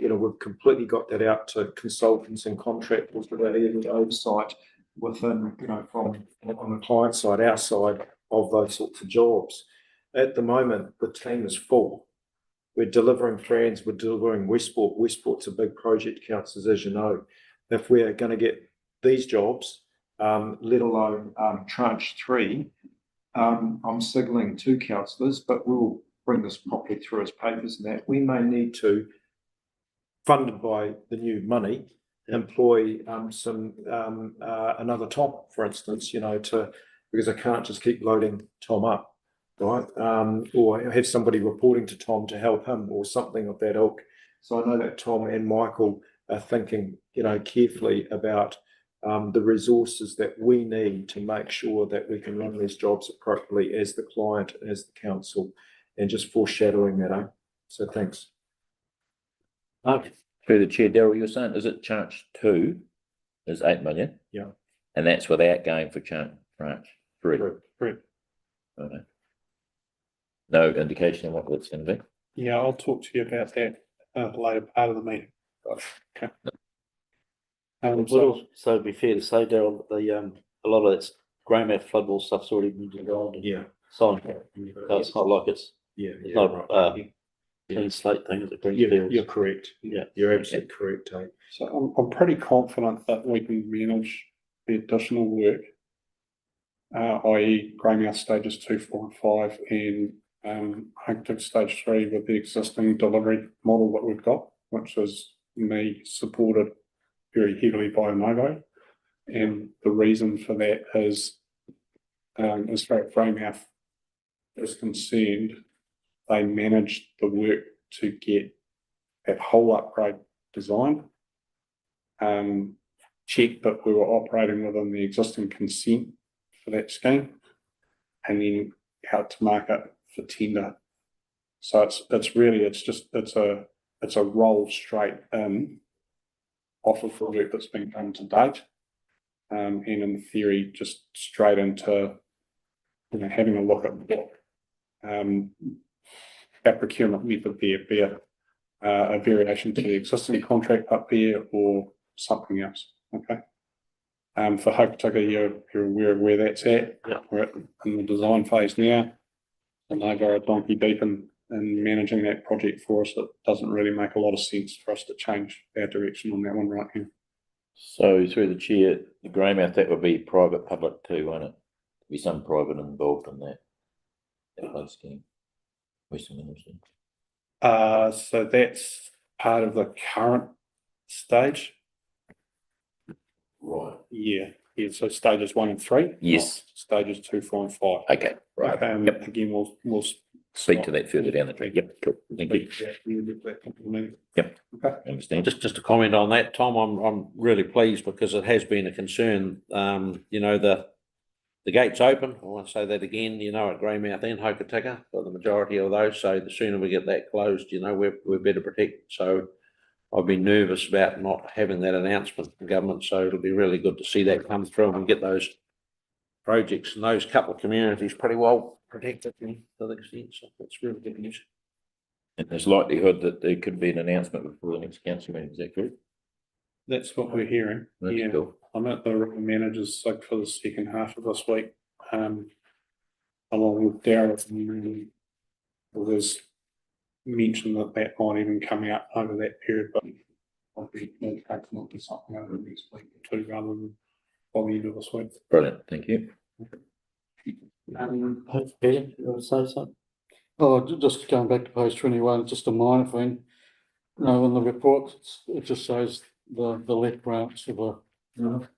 you know, we've completely got that out to consultants and contractors without any oversight within, you know, from on the client side, our side of those sorts of jobs. At the moment, the team is full. We're delivering Franz, we're delivering Westport. Westport's a big project, councillors, as you know. If we're going to get these jobs, let alone tranche 3, I'm signalling to councillors, but we'll bring this properly through as papers and that we may need to, funded by the new money, employ another Tom, for instance, you know, because I can't just keep loading Tom up, right? Or have somebody reporting to Tom to help him or something of that ilk. So I know that Tom and Michael are thinking, you know, carefully about the resources that we need to make sure that we can run these jobs appropriately as the client, as the council, and just foreshadowing that. So thanks. Through the chair, Daryl, you were saying, is it tranche 2 is 8 million? Yeah. And that's without going for tranche 3? Correct. Okay. No indication of what that's going to be? Yeah, I'll talk to you about that later part of the meeting. Okay. Would also be fair to say, Daryl, that a lot of that's Greymouth floodwall stuff's already been designed and signed. So it's not like it's not clean slate thing, is it? You're correct. Yeah, you're absolutely correct, Tate. So I'm pretty confident that we can manage the additional work, i.e. Greymouth stages 2, 4 and 5 and active stage 3 with the existing delivery model that we've got, which is supported very heavily by Novo. And the reason for that is, as far as Greymouth is concerned, they managed the work to get that whole upgrade design, checked that we were operating within the existing consent for that scheme, and then out to market for tender. So it's a roll straight in off of the work that's been done to date, and in theory just straight into, you know, having a look at what our procurement method there be a variation to the existing contract up there or something else, okay? For Hokitika, you're aware of where that's at. Yeah. We're in the design phase now. And they've got a donkey deep in managing that project for us. It doesn't really make a lot of sense for us to change our direction on that one right now. So through the chair, the Greymouth, that would be private public too, won't it? Be some private involved in that whole scheme. Western Ministry. So that's part of the current stage. Right. Yeah, so stages 1 and 3. Yes. Stages 2, 4 and 5. Okay, right. Yep. Again, we'll Speak to that further down the track. Yep, cool. Thank you. Yep. Okay. Understand. Just to comment on that, Tom, I'm really pleased because it has been a concern. You know, the gate's open. I want to say that again, you know, at Greymouth and Hokitika for the majority of those. So the sooner we get that closed, you know, we're better protected. So I've been nervous about not having that announcement from government. So it'll be really good to see that come through and get those projects and those couple of communities pretty well protected to the extent. So that's really good news. And there's likelihood that there could be an announcement before the next council meeting, is that correct? That's what we're hearing. That's Yeah. cool. I'm at the managers like for the second half of this week, along with Darren. And there's mention that might even come out over that period, but I'll be confident to something over the next week or two rather than by the end of this week. Brilliant, thank you. Peter, you want to say something? Oh, just going back to page 21, just a minor thing. You know, in the report, it just shows the left branch of the,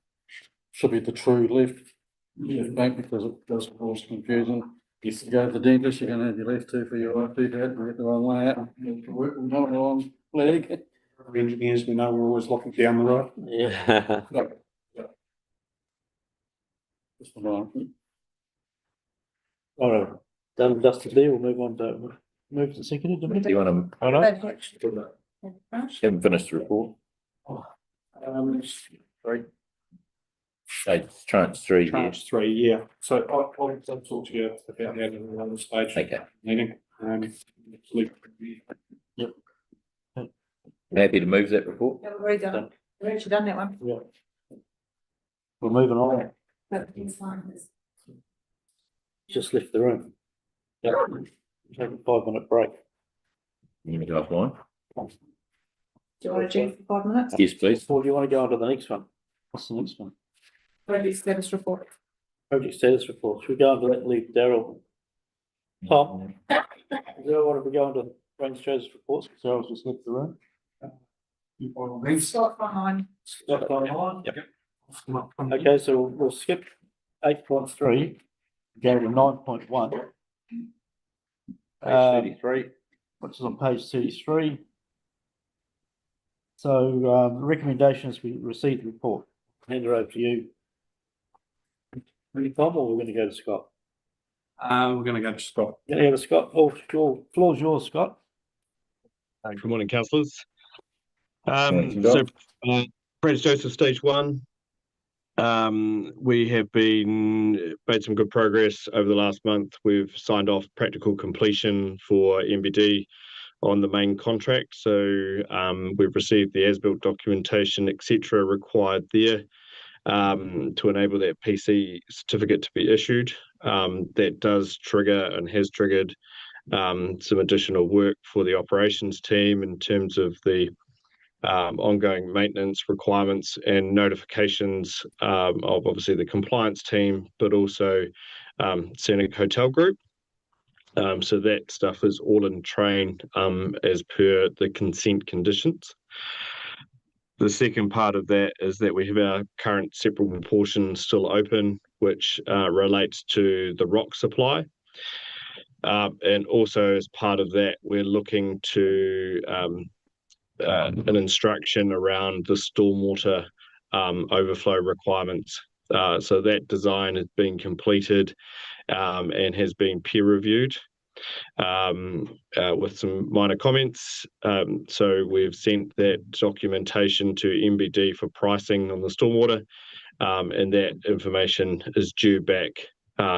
should be the true left bank because it does cause confusion. If you go to the dentist, you're going to have your left tooth for your right tooth out and get the wrong way out. Work with the wrong leg. Engineers, we know we're always looking down the road. Yeah. Just a minor. All right, done and dusted there, we'll move on to, move to second. Do you want Oh, no? to, haven't finished the report? Three. Tranche 3, yeah. Tranche 3, yeah. So I'll talk to you about that at another stage. Okay. Meeting. Yep. Happy to move that report? Yeah, we've already done, we've actually done that one. Yeah. We're moving on, But it's fine. just left the room. Yep, take a 5-minute break. You want to go offline? Do you want to do for 5 minutes? Yes, please. Or do you want to go on to the next one? What's the next one? Project status report. Project status report, should we go on to that, leave Daryl? Tom? Does anyone want to go on to range status reports, because Daryl's just left the room? Start online. Stop online? Yep. Okay, so we'll skip 8.3, go to 9.1. Page 33. Which is on page 33. So, recommendations, we received the report. Hand it over to you. Really, Tom, or we're going to go to Scott? We're going to go to Scott. Going to go to Scott. Floor's yours, Scott. Good morning, councillors. Morning, So, Scott. Prince Joseph Stage 1. We have made some good progress over the last month. We've signed off practical completion for MBD on the main contract. So we've received the as-built documentation, etc., required there to enable that PC certificate to be issued. That does trigger and has triggered some additional work for the operations team in terms of the ongoing maintenance requirements and notifications of obviously the compliance team, but also Scenic Hotel Group. So that stuff is all in train as per the consent conditions. The second part of that is that we have our current separable portion still open, which relates to the rock supply. And also as part of that, we're looking to an instruction around the stormwater overflow requirements. So that design has been completed and has been peer reviewed with some minor comments. So we've sent that documentation to MBD for pricing on the stormwater, and that information is due back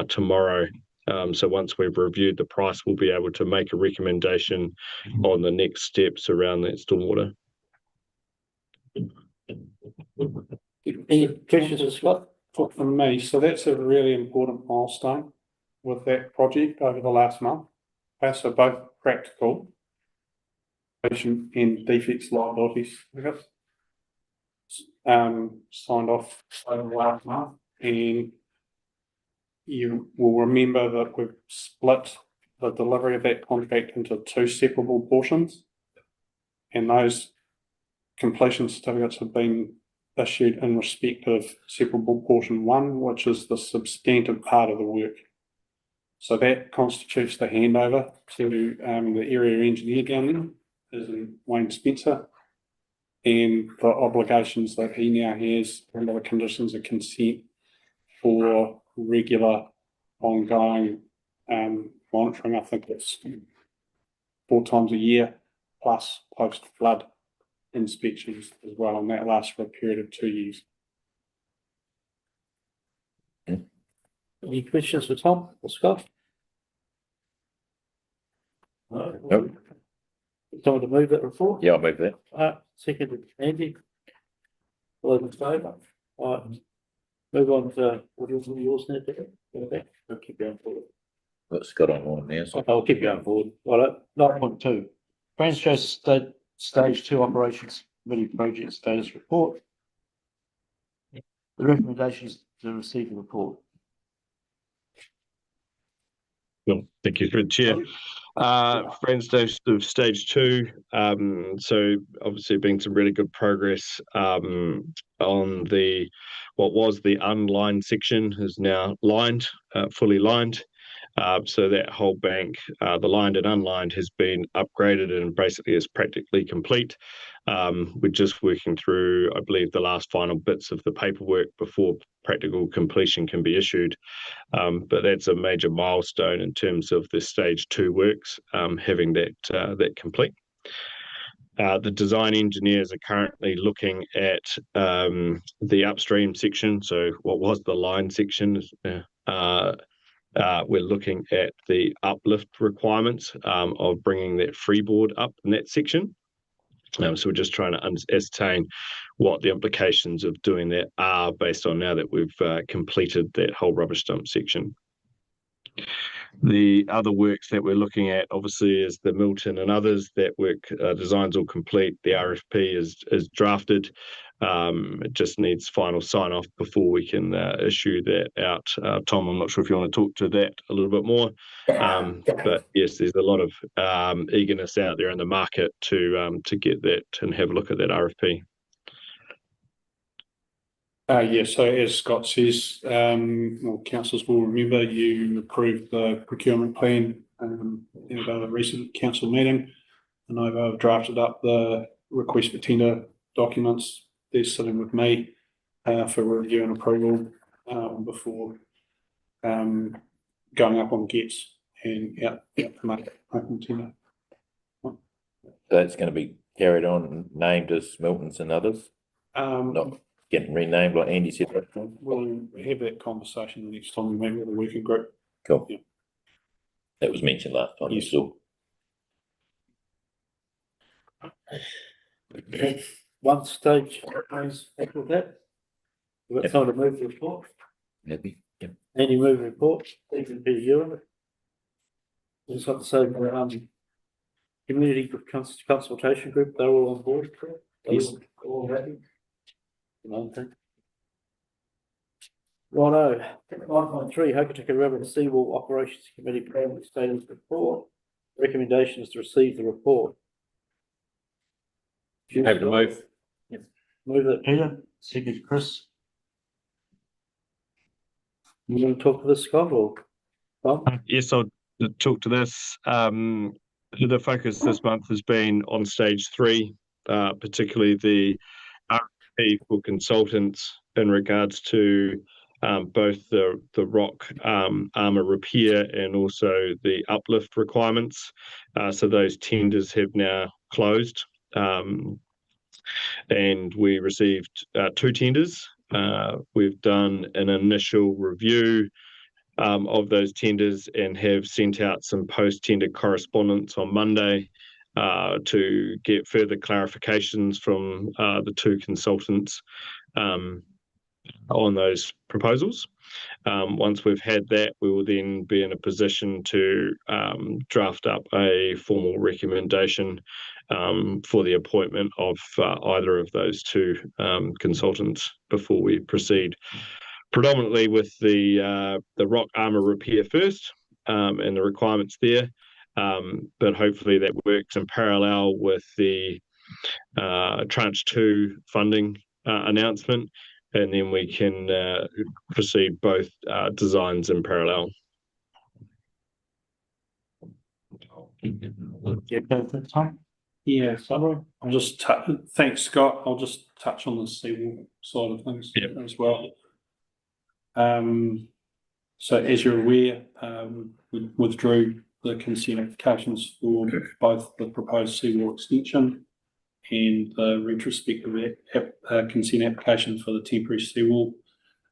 tomorrow So once we've reviewed the price, we'll be able to make a recommendation on the next steps around that stormwater. Any questions for Scott? From me, so that's a really important milestone with that project over the last month. So both practical and defects liability certificates signed off over the last month, and you will remember that we've split the delivery of that contract into two separable portions, and those completion certificates have been issued in respect of separable portion 1, which is the substantive part of the work. So that constitutes the handover to the area engineer down there, is Wayne Spencer, and the obligations that he now has under the conditions of consent for regular ongoing monitoring. I think it's 4 times a year, plus post-flood inspections as well, and that lasts for a period of 2 years. Any questions for Tom or Scott? No. Nope. Someone to move that report? Yeah, I'll move that. Seconded, Andy. All those in favour? Move on to, what is yours now, Dick? Okay, I'll keep going forward. Got Scott on one now, so. I'll keep going forward. Right, 9.2. Franchise Stage 2 Operations Committee Project Status Report. The recommendation is to receive the report. Well, thank you, through the chair. Friends stage 2. So obviously been some really good progress on what was the unlined section is now lined, fully lined. So that whole bank, the lined and unlined, has been upgraded and basically is practically complete. We're just working through, I believe, the last final bits of the paperwork before practical completion can be issued. But that's a major milestone in terms of the stage 2 works, having that complete. The design engineers are currently looking at the upstream section, so what was the line section. We're looking at the uplift requirements of bringing that freeboard up in that section. So we're just trying to ascertain what the implications of doing that are based on now that we've completed that whole rubbish dump section. The other works that we're looking at, obviously, is the Milton and others. That work design's all complete. The RFP is drafted. It just needs final sign off before we can issue that out. Tom, I'm not sure if you want to talk to that a little bit more. But yes, there's a lot of eagerness out there in the market to get that and have a look at that RFP. Yes, so as Scott says, councillors will remember you approved the procurement plan at a recent council meeting, and I've drafted up the request for tender documents. They're sitting with me for review and approval before going up on GETS and out to market open tender. So that's going to be carried on, named as Milton's and others, not getting renamed like Andy said. We'll have that conversation the next time we meet with the working group. Cool. Yeah. That was mentioned last time. Yes. So. One stage, please, equal that. We've got someone to move the report. Happy. Yep. Any move the report, Stephen Peter Ewan. Just got to say, community consultation group, they're all on board, correct? Yes. All happy? Righto, 9.3, Hokitika River Seawall Operations Committee Plan Status Report. Recommendation is to receive the report. Happy to move. Yep. Move it, Peter. Second, Chris. You want to talk to this, Scott, or Bob? Yes, I'll talk to this. The focus this month has been on stage 3, particularly the RFP for consultants in regards to both the rock armour repair and also the uplift requirements. So those tenders have now closed. And we received 2 tenders. We've done an initial review of those tenders and have sent out some post-tender correspondence on Monday to get further clarifications from the two consultants on those proposals. Once we've had that, we will then be in a position to draft up a formal recommendation for the appointment of either of those two consultants before we proceed. Predominantly with the rock armour repair first and the requirements there, but hopefully that works in parallel with the tranche 2 funding announcement, and then we can proceed both designs in parallel. Yeah, so I'll just thanks, Scott. I'll just touch on the seawall side of things as well. So as you're aware, we withdrew the consent applications for both the proposed seawall extension and the retrospective consent application for the temporary seawall.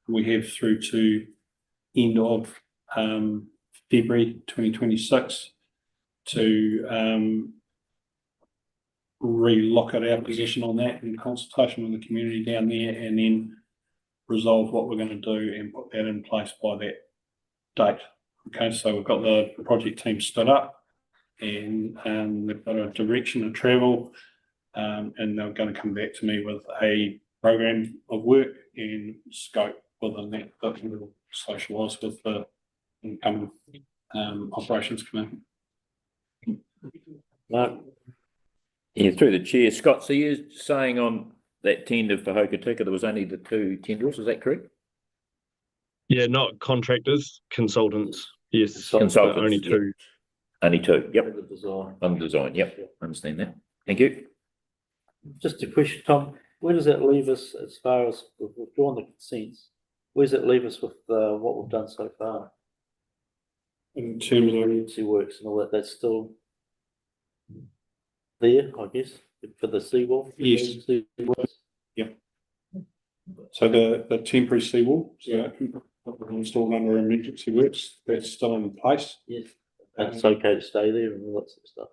We have through to end of February 2026 to re-look at our position on that in consultation with the community down there, and then resolve what we're going to do and put that in place by that date. Okay, so we've got the project team stood up, and they've got a direction of travel, and they're going to come back to me with a program of work and scope within that that we'll socialise with the incoming operations committee. No, Yeah, through the chair, Scott, so you're saying on that tender for Hokitika, there was only the two tenders, is that correct? Yeah, not contractors, consultants. Yes, Consultants, only two. Only two, yep. The design. On design, yep, understand that. Thank you. Just a question, Tom, where does that leave us as far as we've withdrawn the consents? Where does it leave us with what we've done so far? In terms of Emergency works and all that, that's still there, I guess, for the seawall? Yes. Emergency works? so the temporary seawall, so installed under emergency works, that's still in place. Yes. It's okay to stay there and all that sort of stuff.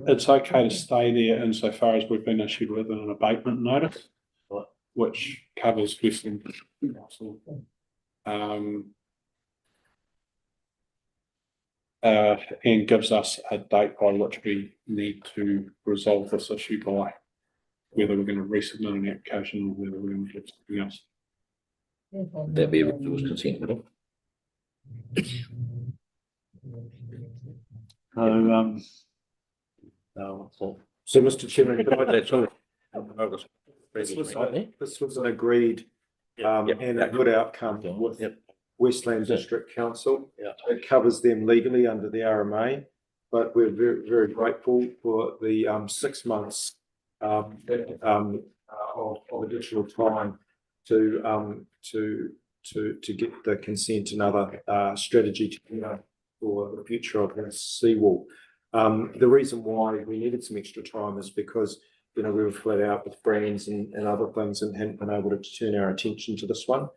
It's okay to stay there insofar as we've been issued with an abatement notice, Right. which covers Westland. And gives us a date by which we need to resolve this issue by, whether we're going to resubmit an application or whether we're going to do something else. That'd be a resource consent, would it? So, no, so. so Mr. Chairman, that's all. This was an agreed and a good outcome with Westland District Council. Yeah. It covers them legally under the RMA, but we're very, very grateful for the 6 months of additional time to get the consent and other strategy together for the future of the seawall. The reason why we needed some extra time is because, you know, we were flat out with brands and other things and hadn't been able to turn our attention to this one.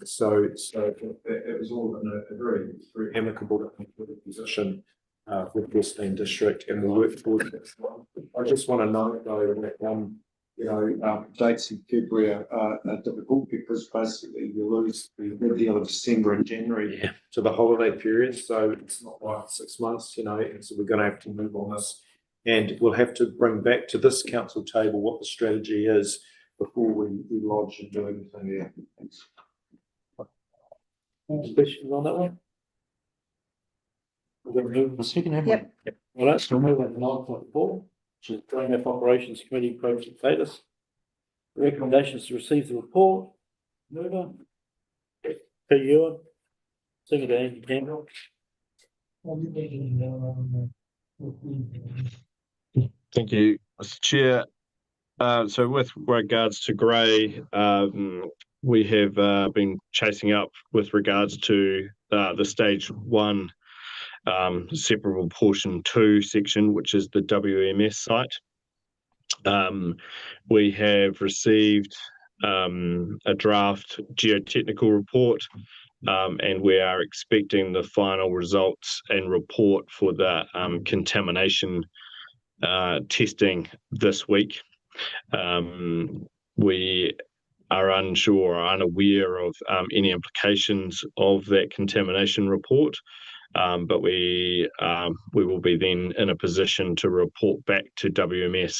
So it was all in a very, very amicable position with Westland District, and we'll work towards it. I just want to note though that you know, dates in February are difficult because basically you lose the deal of December and January to the holiday period, so it's not like 6 months, you know, and so we're going to have to move on this, and we'll have to bring back to this council table what the strategy is before we lodge and do anything there. Thanks. Questions on that one? We're going to move the second, haven't we? Yep. Well, that's still move on to 9.4, which is DMF Operations Committee project status. Recommendations to receive the report. Mover. Per Ewan. Second, Andy Campbell. Thank you, Mr. Chair. So with regards to Grey, we have been chasing up with regards to the stage 1 separable portion 2 section, which is the WMS site. We have received a draft geotechnical report and we are expecting the final results and report for the contamination testing this week. We are unsure or unaware of any implications of that contamination report. But we will be then in a position to report back to WMS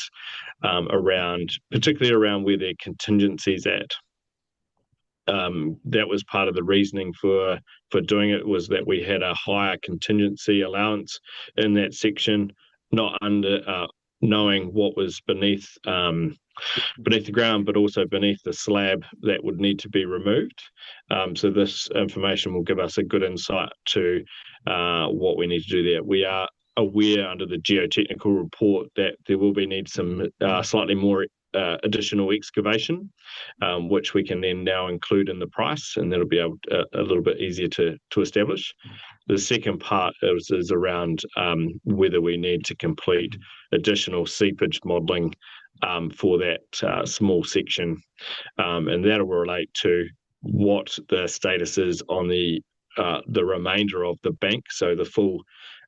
particularly around where their contingency's at. That was part of the reasoning for doing it, was that we had a higher contingency allowance in that section, not knowing what was beneath the ground, but also beneath the slab that would need to be removed. So this information will give us a good insight to what we need to do there. We are aware under the geotechnical report that there will be some slightly more additional excavation, which we can then now include in the price, and that'll be a little bit easier to establish. The second part is around whether we need to complete additional seepage modelling for that small section, and that will relate to what the status is on the remainder of the bank, so the full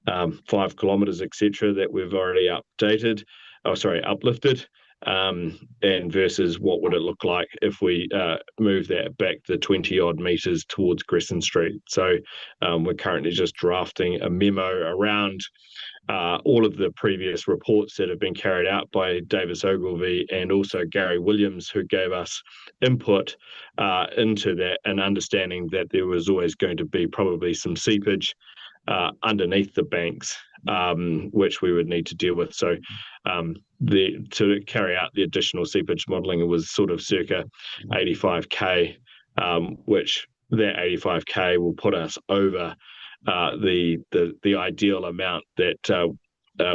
5 kilometres, etc., that we've already uplifted, and versus what would it look like if we move that back the 20 odd metres towards Gresson Street. So we're currently just drafting a memo around all of the previous reports that have been carried out by Davis Ogilvy and also Gary Williams, who gave us input into that, and understanding that there was always going to be probably some seepage underneath the banks, which we would need to deal with. So to carry out the additional seepage modelling was sort of circa 85k, which that 85k will put us over the ideal amount that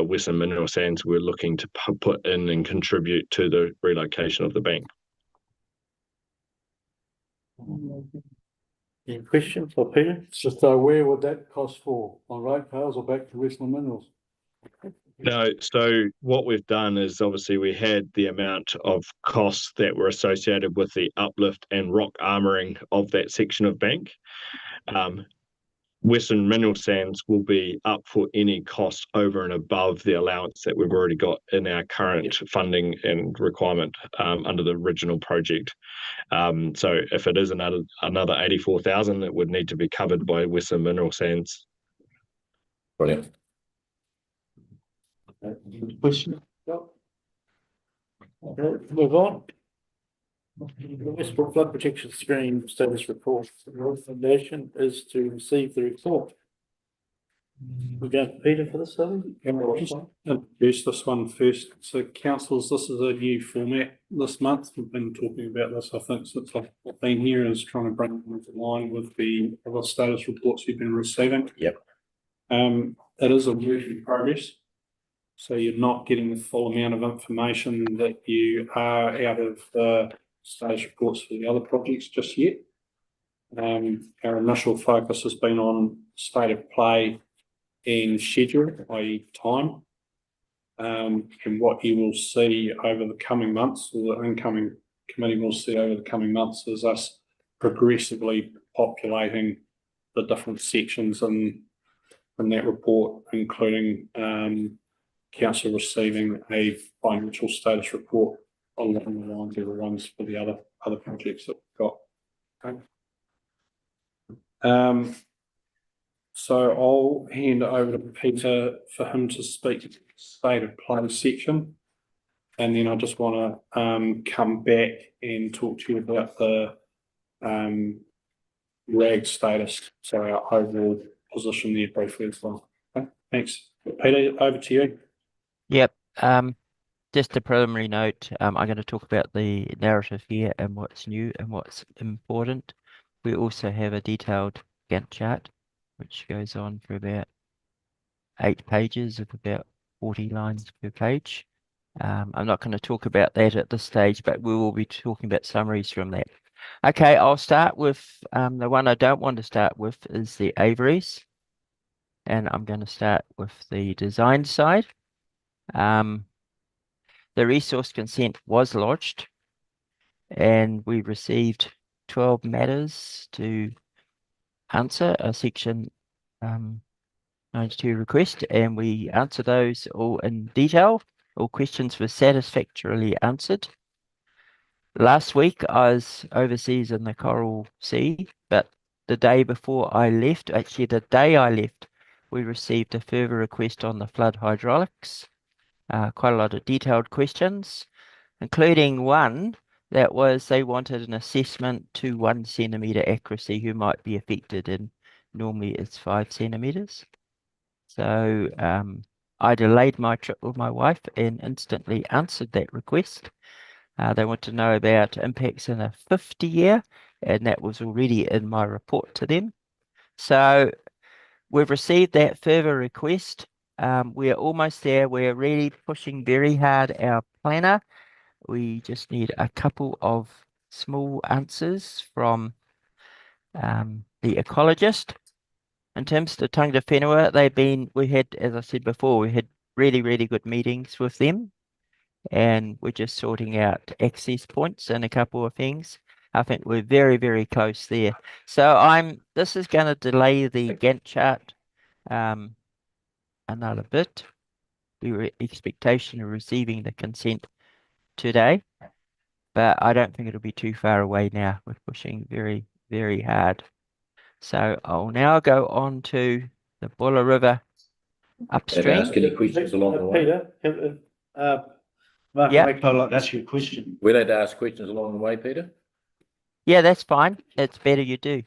Western Mineral Sands were looking to put in and contribute to the relocation of the bank. Any questions for Peter? Just where would that cost fall? On ratepayers or back to Western Minerals? No, so what we've done is obviously we had the amount of costs that were associated with the uplift and rock armouring of that section of bank. Western Mineral Sands will be up for any cost over and above the allowance that we've already got in our current funding and requirement under the original project. So if it is another 84,000, it would need to be covered by Western Mineral Sands. Brilliant. Question? Okay, move on. The Westport Flood Protection Scheme Status Report. The recommendation is to receive the report. We're going to Peter for this, are we? Introduce this one first. So councillors, this is a new format this month. We've been talking about this, I think, since I've been here, is trying to bring it into line with the other status reports you've been receiving. Yep. It is a work in progress. So you're not getting the full amount of information that you are out of the status reports for the other projects just yet. Our initial focus has been on state of play and schedule, i.e. time. And what you will see over the coming months, or the incoming committee will see over the coming months, is us progressively populating the different sections in that report, including council receiving a financial status report along the lines of the ones for the other projects that we've got. Okay. So I'll hand over to Peter for him to speak to the state of play section, and then I just want to come back and talk to you about the RAG status, so our overall position there briefly as well. Okay. Thanks. Peter, over to you. Yep. Just a preliminary note, I'm going to talk about the narrative here and what's new and what's important. We also have a detailed Gantt chart, which goes on for about 8 pages of about 40 lines per page. I'm not going to talk about that at this stage, but we will be talking about summaries from that. Okay, I'll start with the one I don't want to start with is the Averys. And I'm going to start with the design side. The resource consent was lodged, and we received 12 matters to answer a section 92 request, and we answer those all in detail. All questions were satisfactorily answered. Last week I was overseas in the Coral Sea, but the day before I left, actually the day I left, we received a further request on the flood hydraulics. Quite a lot of detailed questions, including one that was they wanted an assessment to 1 centimetre accuracy who might be affected, and normally it's 5 centimetres. So I delayed my trip with my wife and instantly answered that request. They want to know about impacts in a 50-year, and that was already in my report to them. So we've received that further request. We're almost there. We're really pushing very hard our planner. We just need a couple of small answers from the ecologist. In terms of the Tangata Whenua, we had, as I said before, we had really, really good meetings with them, and we're just sorting out access points and a couple of things. I think we're very, very close there. So this is going to delay the Gantt chart another bit. We were expectation of receiving the consent today, but I don't think it'll be too far away now. We're pushing very, very hard. So I'll now go on to the Buller River upstream. Ask any questions along the way? Peter, Mark, Yeah. I'd like to ask you a question. We're allowed to ask questions along the way, Peter? Yeah, that's fine. It's better you do.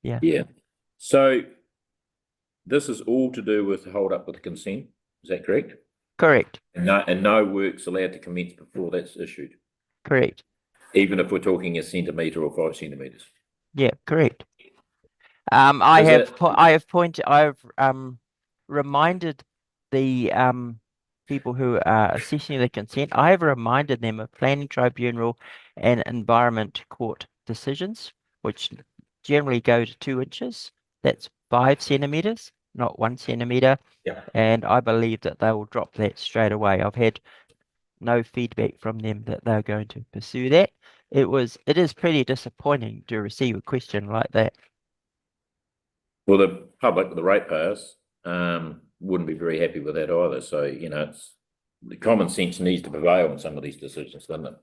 Yeah. So this is all to do with the hold up with the consent, is that correct? Correct. And no work's allowed to commence before that's issued, Correct. even if we're talking a centimetre or 5 centimetres. Yeah, correct. Is I've reminded the people who are assessing the consent. I have reminded them of Planning Tribunal and Environment Court decisions, which generally go to 2 inches. That's 5 centimetres, not 1 centimetre. Yeah. And I believe that they will drop that straight away. I've had no feedback from them that they're going to pursue that. It is pretty disappointing to receive a question like that. Well, the public, the ratepayers, wouldn't be very happy with that either. So, the common sense needs to prevail on some of these decisions, doesn't it?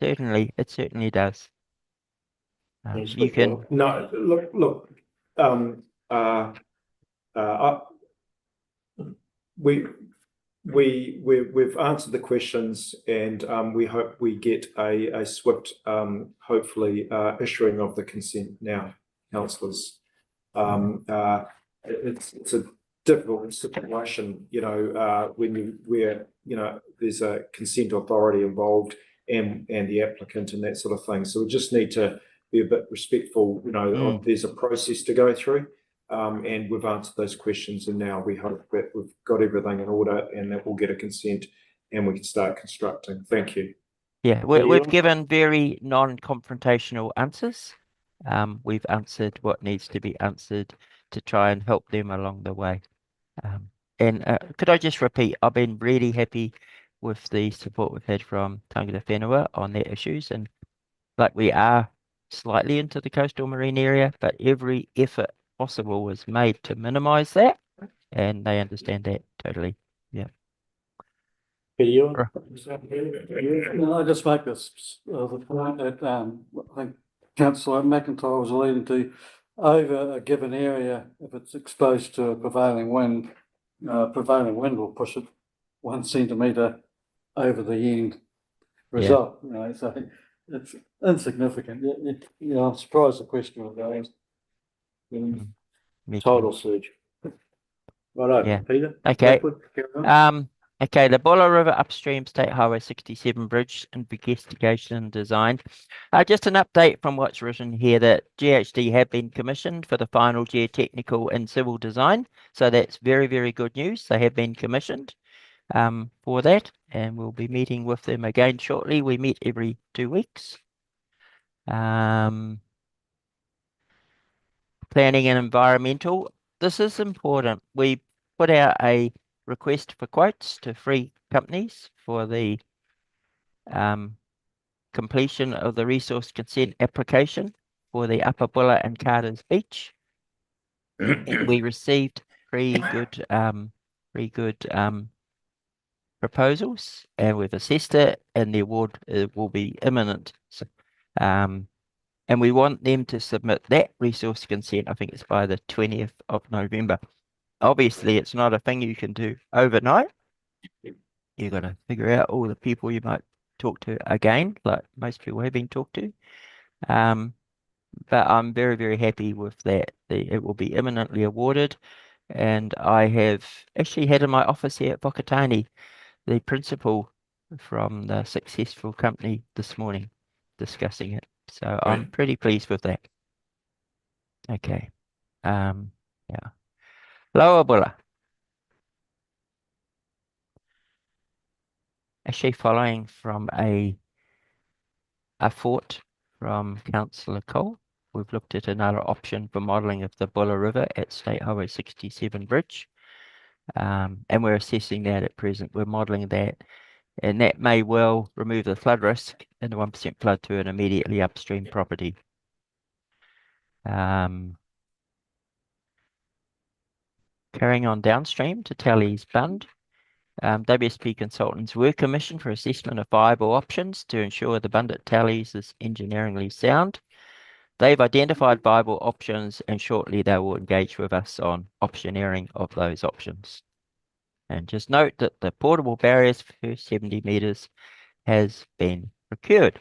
Certainly, it certainly does. You can. No, look, we've answered the questions, and we hope we get a swift, hopefully, issuing of the consent now, councillors. It's a difficult situation, where there's a consent authority involved and the applicant and that sort of thing. So we just need to be a bit respectful. There's a process to go through, and we've answered those questions, and now we hope that we've got everything in order and that we'll get a consent and we can start constructing. Thank you. Yeah, we've given very non-confrontational answers. We've answered what needs to be answered to try and help them along the way. And could I just repeat, I've been really happy with the support we've had from Tangata Whenua on their issues, and like we are slightly into the coastal marine area, but every effort possible was made to minimise that, and they understand that totally. Yeah. Peter, No, I just make this, the point that, I think Councillor McIntyre was alluding to, over a given area, if it's exposed to a prevailing wind will push it 1 centimetre over the end result. So it's insignificant. I'm surprised the question was asked. Tidal surge. Right, Yeah. Peter. Okay. Carry on. Okay, the Buller River upstream State Highway 67 bridge investigation and design. Just an update from what's written here that GHD have been commissioned for the final geotechnical and civil design. So that's very, very good news. They have been commissioned for that, and we'll be meeting with them again shortly. We meet every 2 weeks. Planning and environmental. This is important. We put out a request for quotes to 3 companies for the completion of the resource consent application for the Upper Buller and Carter's Beach. And we received pretty good proposals, and we've assessed it, and the award will be imminent. So, and we want them to submit that resource consent, I think it's by the 20th of November. Obviously, it's not a thing you can do overnight. You've got to figure out all the people you might talk to again, like most people have been talked to. But I'm very, very happy with that. It will be imminently awarded. And I have actually had in my office here at Whakatane the principal from the successful company this morning discussing it. So I'm pretty pleased with that. Okay. Yeah. Lower Bulla. Actually following from a thought from Councillor Cole, we've looked at another option for modelling of the Bulla River at State Highway 67 bridge. And we're assessing that at present. We're modelling that, and that may well remove the flood risk in the 1% flood to an immediately upstream property. Carrying on downstream to Tallies Bund. WSP consultants were commissioned for assessment of viable options to ensure the Bund at Tallies is engineeringly sound. They've identified viable options, and shortly they will engage with us on optioneering of those options. And just note that the portable barriers for 70 metres has been procured.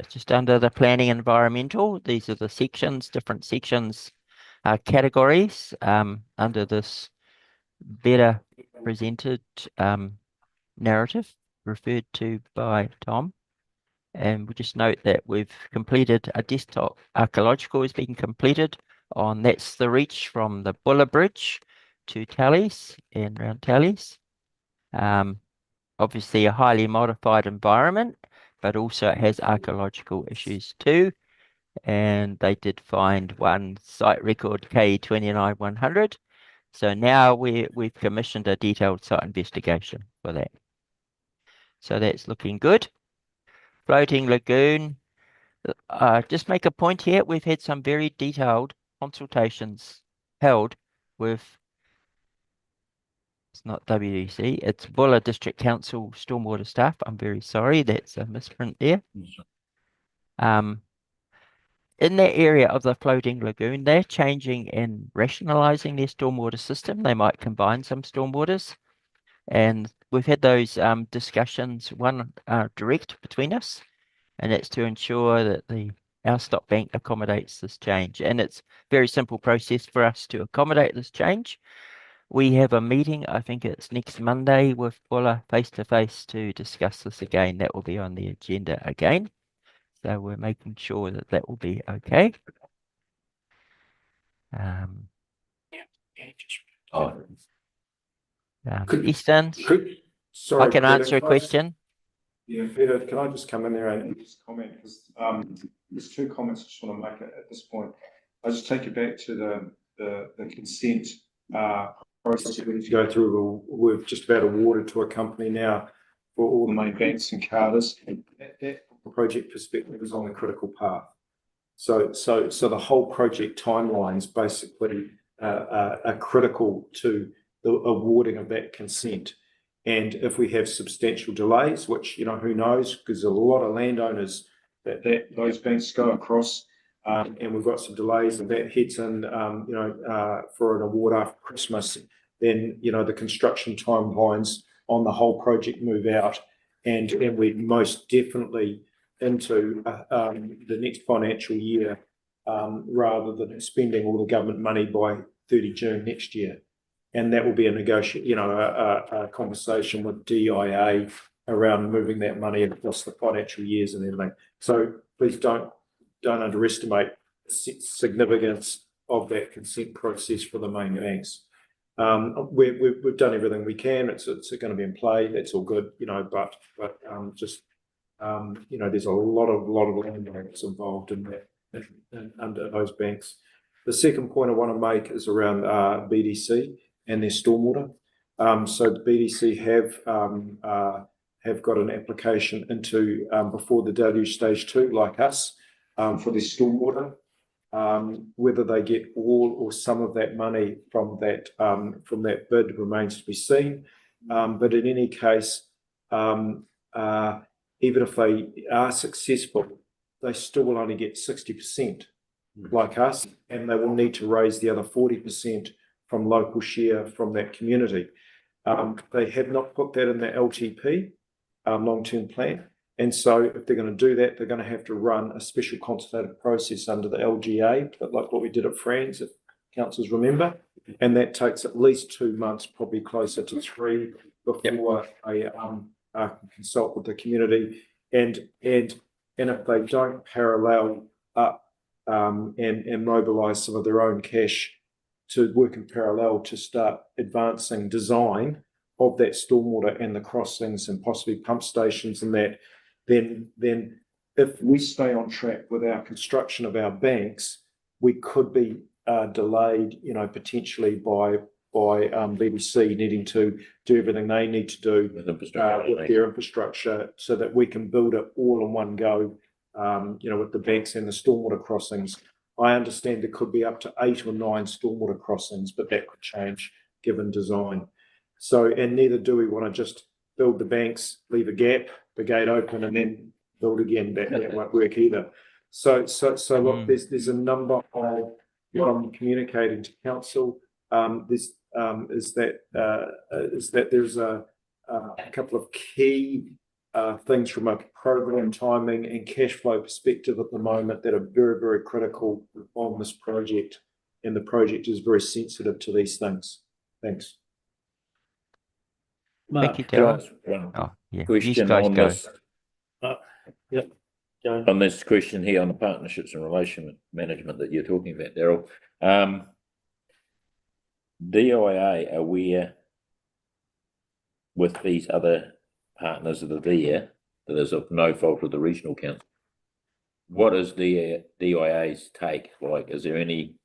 Just under the planning environmental, these are the sections, different sections, categories under this better presented narrative referred to by Tom. And we just note that we've completed a desktop archaeological has been completed on, that's the reach from the Bulla Bridge to Tallies and round Tallies. Obviously a highly modified environment, but also it has archaeological issues too. And they did find one site record K29100. So now we've commissioned a detailed site investigation for that. So that's looking good. Floating lagoon. Just make a point here. We've had some very detailed consultations held with, it's not WDC, it's Bulla District Council stormwater staff. I'm very sorry, that's a misprint there. In that area of the floating lagoon, they're changing and rationalising their stormwater system. They might combine some stormwaters. And we've had those discussions, one direct between us, and it's to ensure that our stock bank accommodates this change. And it's a very simple process for us to accommodate this change. We have a meeting, I think it's next Monday, with Bulla face-to-face to discuss this again. That will be on the agenda again. So we're making sure that that will be okay. Easton, Sorry, I can Peter, answer a can I just- question. Yeah, Peter, can I just come in there and just comment? Because there's two comments I just want to make at this point. I just take it back to the consent process we need to go through. We've just about awarded to a company now for all the main banks and carders. That project perspective is on the critical path. So the whole project timelines basically are critical to the awarding of that consent. And if we have substantial delays, which, you know, who knows, because there's a lot of landowners that those banks go across, and we've got some delays and that hits in, for an award after Christmas, then, you know, the construction timelines on the whole project move out, and we're most definitely into the next financial year, rather than spending all the government money by 30 June next year. And that will be a conversation with DIA around moving that money across the financial years and everything. So please don't underestimate the significance of that consent process for the main banks. We've done everything we can. It's going to be in play. It's all good, you know. But there's a lot of landowners involved in that under those banks. The second point I want to make is around BDC and their stormwater. So the BDC have got an application into before the deluge stage 2, like us, for their stormwater. Whether they get all or some of that money from that bid remains to be seen. But in any case, even if they are successful, they still will only get 60% like us, and they will need to raise the other 40% from local share from that community. They have not put that in the LTP, long-term plan. And so if they're going to do that, they're going to have to run a special consultative process under the LGA, but like what we did at Franz, if councillors remember. And that takes at least 2 months, probably closer to 3, before I consult with the community. And if they don't parallel up and mobilise some of their own cash to work in parallel to start advancing design of that stormwater and the crossings and possibly pump stations and that, then if we stay on track with our construction of our banks, we could be delayed, potentially by BBC needing to do everything they need to do with their infrastructure, so that we can build it all in one go. With the banks and the stormwater crossings. I understand there could be up to 8 or 9 stormwater crossings, but that could change given design. So, and neither do we want to just build the banks, leave a gap, the gate open, and then build again. That won't work either. So look, there's a number of what I'm communicating to council. Is that there's a couple of key things from a program timing and cash flow perspective at the moment that are very, very critical on this project, and the project is very sensitive to these things. Thanks. Thank you, Can I Darryl. ask one Oh, yeah. question guys on go. this? Yep. Go. On this question here on the partnerships and relation management that you're talking about, Darryl. DIA aware with these other partners that are there that is of no fault of the regional council. What is the DIA's take? Like, is there any,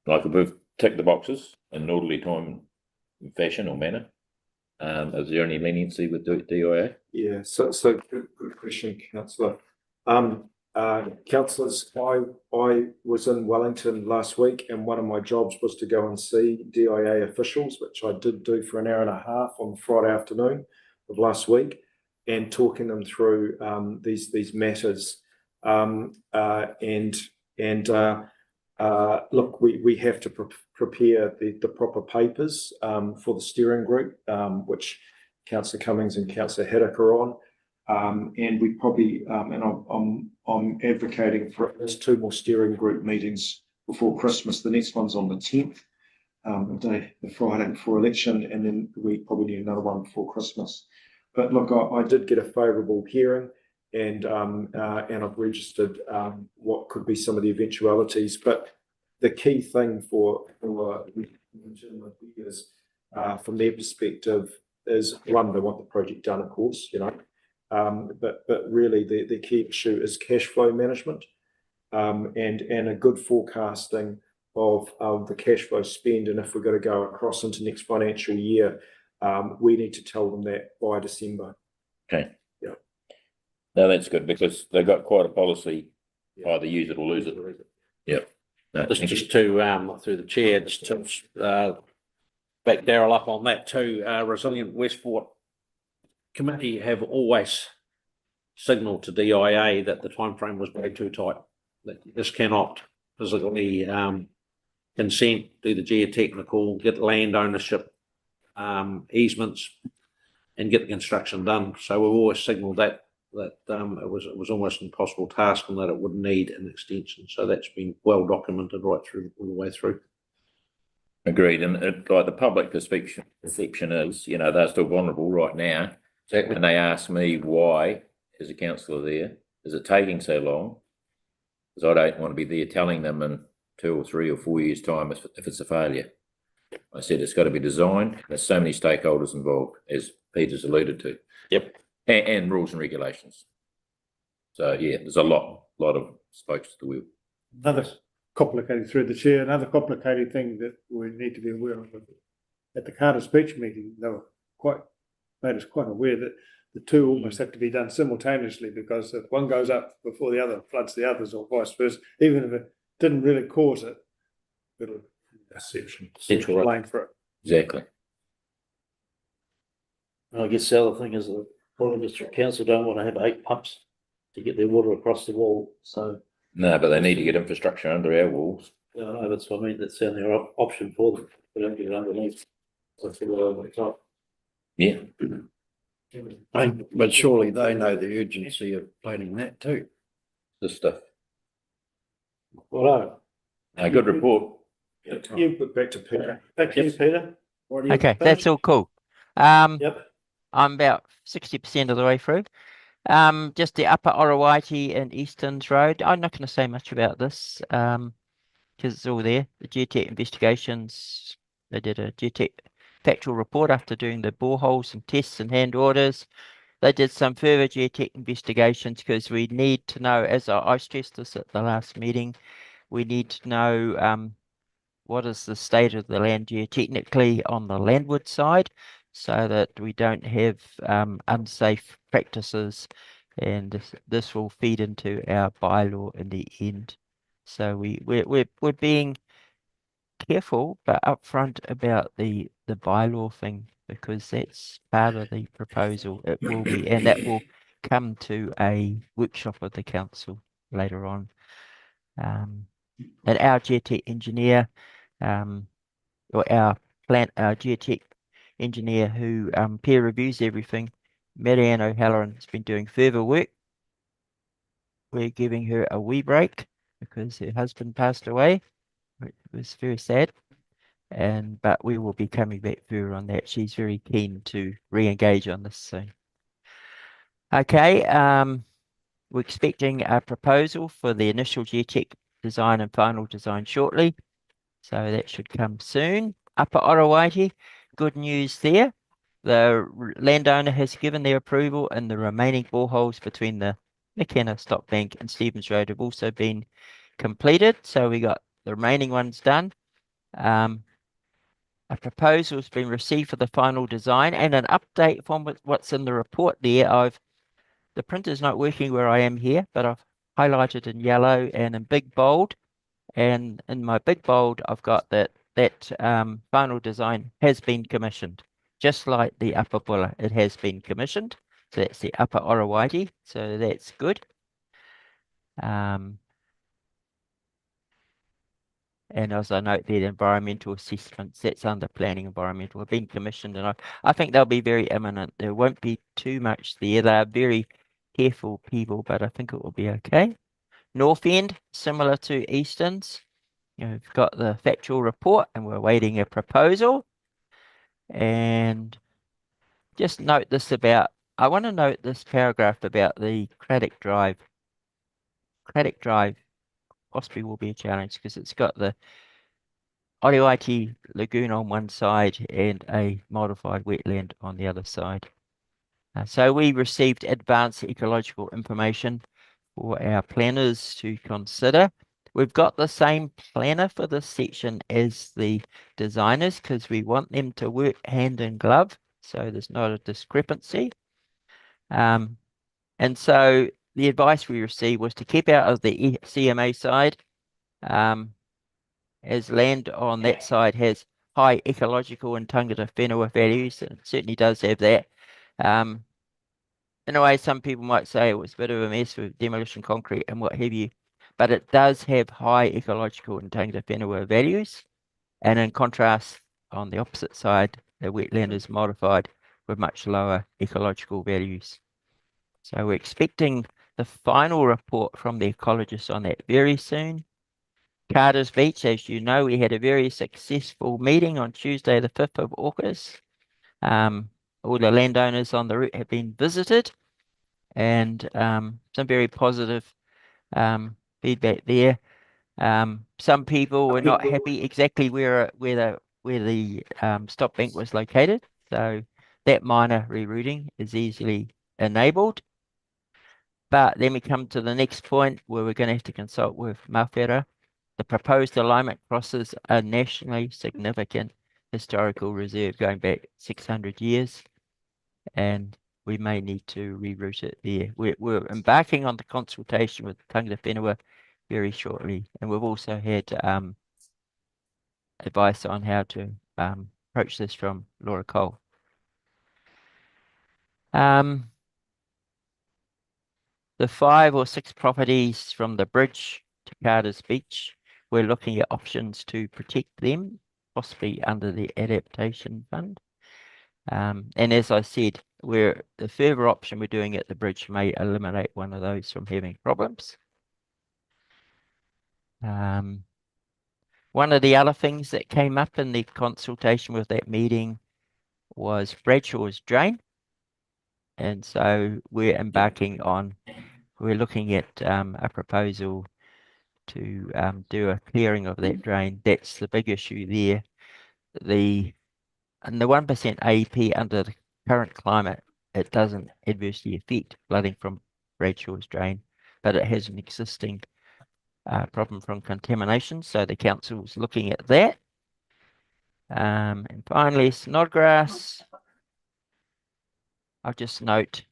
like, if we've ticked the boxes in an orderly time fashion or manner, is there any leniency with DIA? Yeah, so good question, councillor. Councillors, I was in Wellington last week, and one of my jobs was to go and see DIA officials, which I did do for an hour and a half on Friday afternoon of last week, and talking them through these matters. Look, we have to prepare the proper papers for the steering group, which Councillor Cummings and Councillor Haddock are on. And we probably, and I'm advocating for at least 2 more steering group meetings before Christmas. The next one's on the 10th, the Friday before election, and then we probably need another one before Christmas. But look, I did get a favourable hearing, and I've registered what could be some of the eventualities. But the key thing for legitimate is, from their perspective, is one, they want the project done, of course, but really the key issue is cash flow management, and a good forecasting of the cash flow spend. And if we're going to go across into next financial year, we need to tell them that by December. Okay. Yeah. No, that's good, because they've got quite a policy, either use it or lose it. Yep. No, Just to, through the chair, just to back Darryl up on that too, Resilient Westport Committee have always signalled to DIA that the timeframe was way too tight, that this cannot physically consent, do the geotechnical, get land ownership, easements, and get the construction done. So we've always signalled that it was almost an impossible task, and that it would need an extension. So that's been well documented right through all the way through. Agreed. And like the public perception is, they're still vulnerable right now. Exactly. And they ask me why, as a councillor there, is it taking so long? Because I don't want to be there telling them in 2 or 3 or 4 years' time if it's a failure. I said it's got to be designed. There's so many stakeholders involved, as Peter's alluded to. Yep. And rules and regulations. So yeah, there's a lot of spokes to the wheel. Another complicated, through the chair, another complicated thing that we need to be aware of. At the Carter speech meeting, they were made us quite aware that the 2 almost have to be done simultaneously, because if one goes up before the other, floods the others, or vice versa. Even if didn't really cause it. It'll Section. Central, blame for it. exactly. I guess the other thing is the Portland District Council don't want to have 8 pumps to get their water across the wall, so. No, but they need to get infrastructure under our walls. Yeah, I know, that's what I mean, that's the only option for them, they don't get it underneath. So it's all over the top. Yeah. But surely they know the urgency of planning that too. This stuff. Righto. A good report. You put back to Peter. Back to you, Peter. What do you Okay, think? that's all cool. Yep, I'm about 60% of the way through. Just the Upper Orowaiti and Easterns Road. I'm not going to say much about this, because it's all there. The Geotech investigations, they did a Geotech factual report after doing the boreholes and tests and hand orders. They did some further Geotech investigations because we need to know, as I stressed this at the last meeting, we need to know what is the state of the land geotechnically on the landward side, so that we don't have unsafe practices, and this will feed into our bylaw in the end. So we're being careful but upfront about the bylaw thing, because that's part of the proposal. It will be, and that will come to a workshop of the council later on. And our geotech engineer, or our geotech engineer who peer reviews everything, Marianne O'Halloran, has been doing further work. We're giving her a wee break because her husband passed away. It was very sad. But we will be coming back further on that. She's very keen to re-engage on this soon. Okay, we're expecting a proposal for the initial geotech design and final design shortly. So that should come soon. Upper Orowaiti, good news there. The landowner has given their approval, and the remaining boreholes between the McKenna, Stopbank and Stevens Road have also been completed. So we got the remaining ones done. A proposal has been received for the final design and an update from what's in the report there. The printer's not working where I am here, but I've highlighted in yellow and in big bold. And in my big bold, I've got that final design has been commissioned, just like the Upper Bulla. It has been commissioned. So that's the Upper Orowaiti. So that's good. And as I note there, the environmental assessments, that's under planning environmental, have been commissioned, and I think they'll be very imminent. There won't be too much there. They are very careful people, but I think it will be okay. North End, similar to Easterns. We've got the factual report and we're waiting a proposal. And just note this I want to note this paragraph about the Craddock Drive. Craddock Drive possibly will be a challenge because it's got the Orowaiti Lagoon on one side and a modified wetland on the other side. So we received advanced ecological information for our planners to consider. We've got the same planner for this section as the designers because we want them to work hand in glove, so there's not a discrepancy. And so the advice we received was to keep out of the CMA side, as land on that side has high ecological and tangata whenua values, and it certainly does have that. In a way, some people might say it was a bit of a mess with demolition concrete and what have you, but it does have high ecological and tangata whenua values. And in contrast, on the opposite side, the wetland is modified with much lower ecological values. So we're expecting the final report from the ecologists on that very soon. Carter's Beach, as you know, we had a very successful meeting on Tuesday, the 5th of August. All the landowners on the route have been visited, and some very positive feedback there. Some people were not happy exactly where the stop bank was located, so that minor rerouting is easily enabled. But then we come to the next point where we're going to have to consult with Mawhera. The proposed alignment crosses a nationally significant historical reserve going back 600 years, and we may need to reroute it there. We're embarking on the consultation with tangata whenua very shortly. And we've also had advice on how to approach this from Laura Cole. The 5 or 6 properties from the bridge to Carter's Beach, we're looking at options to protect them, possibly under the adaptation fund. And as I said, the further option we're doing at the bridge may eliminate one of those from having problems. One of the other things that came up in the consultation with that meeting was Bradshaw's drain. And so we're looking at a proposal to do a clearing of that drain. That's the big issue there. And the 1% AEP under the current climate, it doesn't adversely affect flooding from Bradshaw's drain, but it has an existing problem from contamination. So the council's looking at that. And finally, Snodgrass. I'll just note,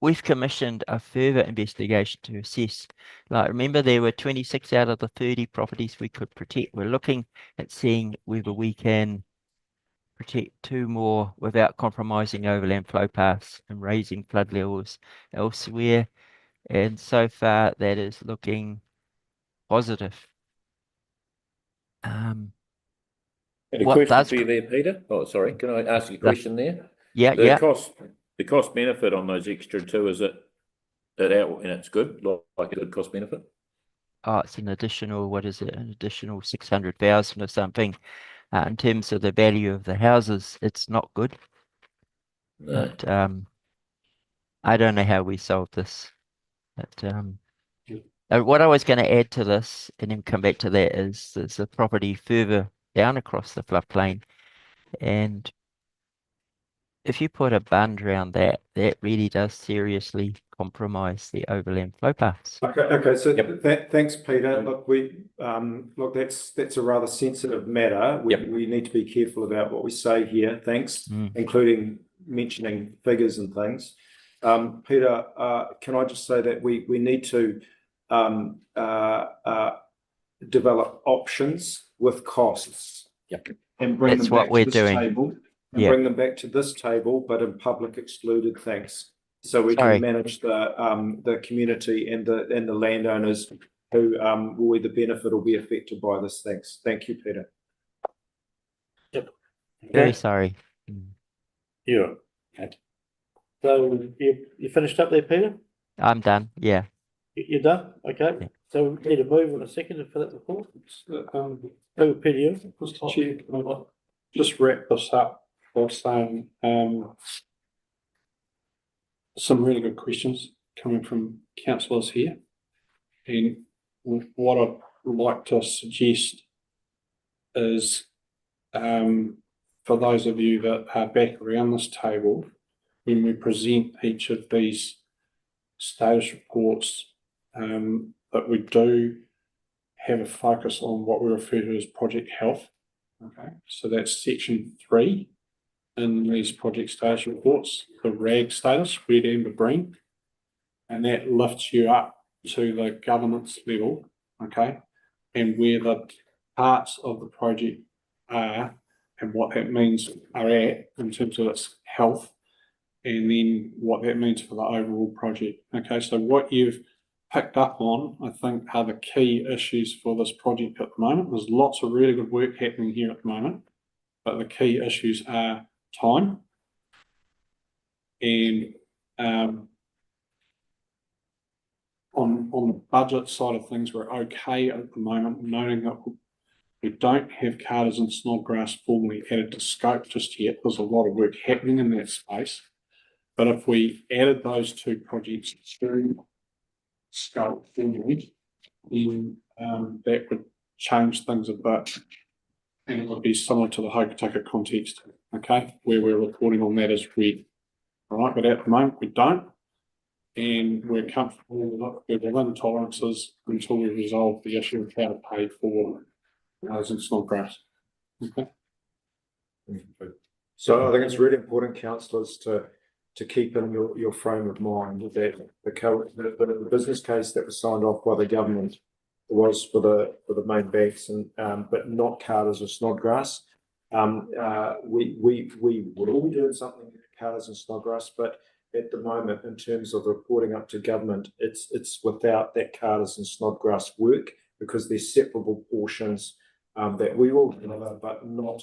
we've commissioned a further investigation to assess. Like, remember, there were 26 out of the 30 properties we could protect. We're looking at seeing whether we can protect 2 more without compromising overland flow paths and raising flood levels elsewhere. And so far, that is looking positive. And a What question does- for you there, Peter. Oh, sorry. Can I ask you a question there? Yeah, The yeah. cost benefit on those extra 2, is it out and it's good, like a good cost benefit? Oh, it's an additional, what is it? An additional 600,000 or something. In terms of the value of the houses, it's not good. No. But I don't know how we solve this. But what I was going to add to this and then come back to that is there's a property further down across the floodplain, and if you put a bund around that, that really does seriously compromise the overland flow paths. Okay, so thanks, Peter. Look, that's a rather sensitive matter. We need to be careful about what we say here. Thanks, including mentioning figures and things. Peter, can I just say that we need to develop options with costs. And bring That's them what back we're to this doing. table. And bring them back to this table, but in public excluded, thanks. So we Sorry. can manage the community and the landowners who will either benefit or be affected by this. Thanks. Thank you, Peter. Very sorry. Yeah. Okay. So you finished up there, Peter? I'm done. Yeah. You're done? Okay. Yeah. So we need a move in a second for that report. Over Peter, you. Mr. Chair, can I just wrap this up by saying, some really good questions coming from councillors here. And what I'd like to suggest is, for those of you that are back around this table, when we present each of these status reports, that we do have a focus on what we refer to as project health. Okay, so that's section 3 in these project status reports, the RAG status, red, amber, green, and that lifts you up to the governance level, okay, and where the parts of the project are and what that means are at in terms of its health, and then what that means for the overall project. Okay, so what you've picked up on, I think, are the key issues for this project at the moment. There's lots of really good work happening here at the moment, but the key issues are time and on the budget side of things, we're okay at the moment, noting that we don't have Carters and Snodgrass formally added to scope just yet. There's a lot of work happening in that space, but if we added those 2 projects to scope formally, then that would change things a bit, and it would be similar to the Hokitika context, okay, where we're reporting on that as red. All right, but at the moment we don't, and we're comfortable with within tolerances until we resolve the issue of how to pay for those in Snodgrass. Okay. So I think it's really important, councillors, to to keep in your frame of mind that the business case that was signed off by the government was for the main banks and, but not Carter's or Snodgrass. We will be doing something with Carter's and Snodgrass, but at the moment, in terms of reporting up to government, it's without that Carter's and Snodgrass work because they're separable portions that we will deliver, but not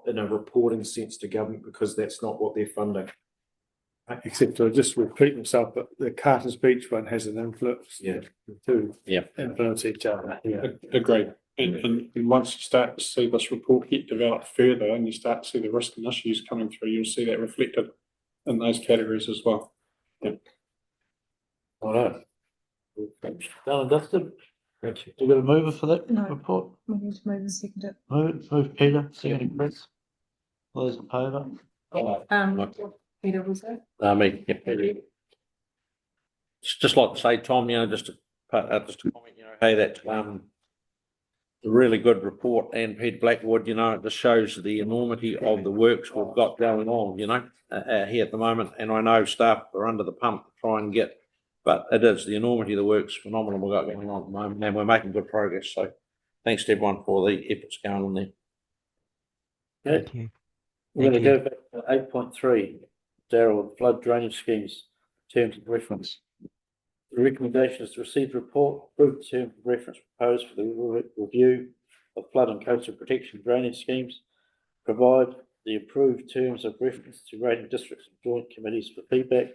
in a reporting sense to government because that's not what they're funding. Except to just repeat myself, but the Carter's Beach one has an influence. Yeah. The two Yeah. influence each other. Yeah. Agreed. And once you start to see this report get developed further and you start to see the risk and issues coming through, you'll see that reflected in those categories as well. Yeah. All right. Done and dusted. Thank you. You got a mover for that report? We need to move and second it. Move Peter, second Chris. All those in favour? Peter was it? I mean, yeah. Just like to say, Tom, you know, just to comment, you know, hey, that, a really good report, and Peter Blackwood, you know, it just shows the enormity of the works we've got going on, you know, here at the moment. And I know staff are under the pump to try and get, but it is the enormity of the works phenomenal we've got going on at the moment, and we're making good progress. So thanks to everyone for the efforts going on there. Okay. Thank you. We're Thank gonna go back to 8.3, Daryl, flood drainage schemes, terms of reference. The recommendation is to receive the report, approve the terms of reference proposed for the review of flood and coastal protection drainage schemes, provide the approved terms of reference to rating districts and joint committees for feedback,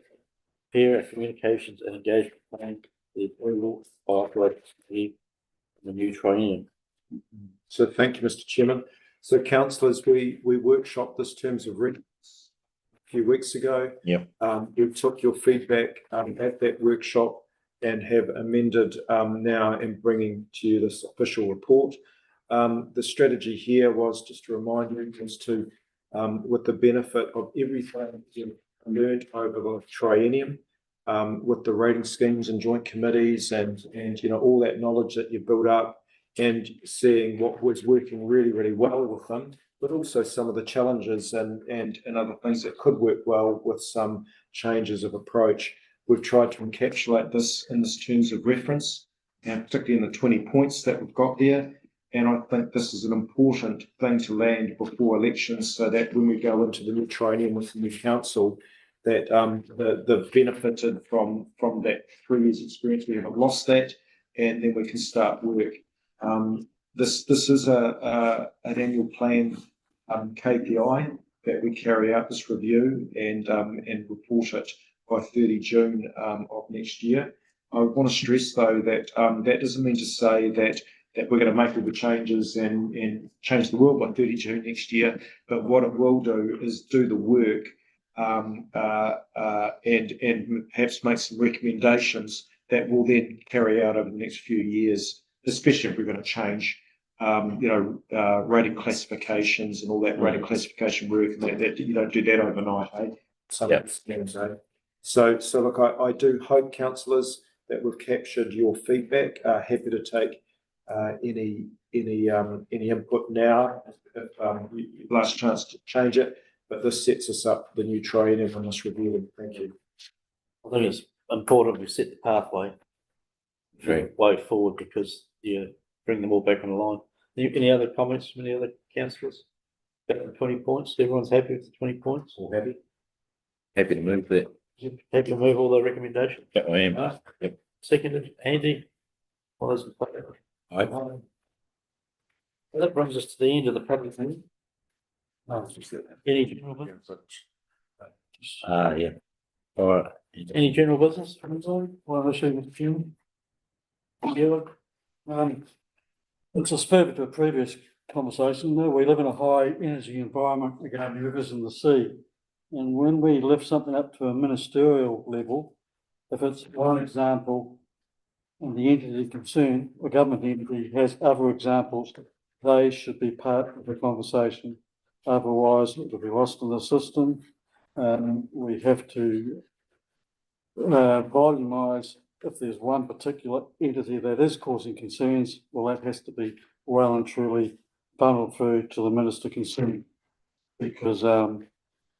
prepare a communications and engagement plan, the approval by operating committee in the new triennium. So thank you, Mr. Chairman. So councillors, we workshopped this terms of reference a few weeks ago. Yep. We took your feedback at that workshop and have amended now in bringing to you this official report. The strategy here was just to remind you was to, with the benefit of everything you've learned over the triennium, with the rating schemes and joint committees and you know all that knowledge that you built up, and seeing what was working really, really well with them, but also some of the challenges and other things that could work well with some changes of approach. We've tried to encapsulate this in this terms of reference, and particularly in the 20 points that we've got here. And I think this is an important thing to land before elections, so that when we go into the new triennium with the new council, that they've benefited from that 3 years experience. We haven't lost that, and then we can start work. This is an annual plan KPI that we carry out this review and report it by 30 June of next year. I want to stress though that that doesn't mean to say that we're going to make all the changes and change the world by 30 June next year, but what it will do is do the work and perhaps make some recommendations that will then carry out over the next few years, especially if we're going to change rating classifications and all that rating classification work, and that you don't do that overnight, eh? So look, I do hope, councillors, that we've captured your feedback. Happy to take any input now if last chance to change it, but this sets us up for the new triennium on this review. Thank you. I think it's important we set the pathway. Way forward, because you bring them all back on the line. Any other comments from any other councillors? About the 20 points? Everyone's happy with the 20 points? All happy? Happy to move that. Happy to move all the recommendations? Yeah, I am. Yep. Seconded, Andy? All those in favour? Aye. Well, that brings us to the end of the public meeting. Any general business? Yeah. All right. Any general business from inside? Well, I'll show you the few. Yeah. It's a spur to a previous conversation. We live in a high energy environment regarding rivers and the sea. And when we lift something up to a ministerial level, if it's one example and the entity concerned, a government entity has other examples, they should be part of the conversation. Otherwise, it will be lost in the system. We have to volumise. If there's one particular entity that is causing concerns, well, that has to be well and truly funneled through to the minister concerned, because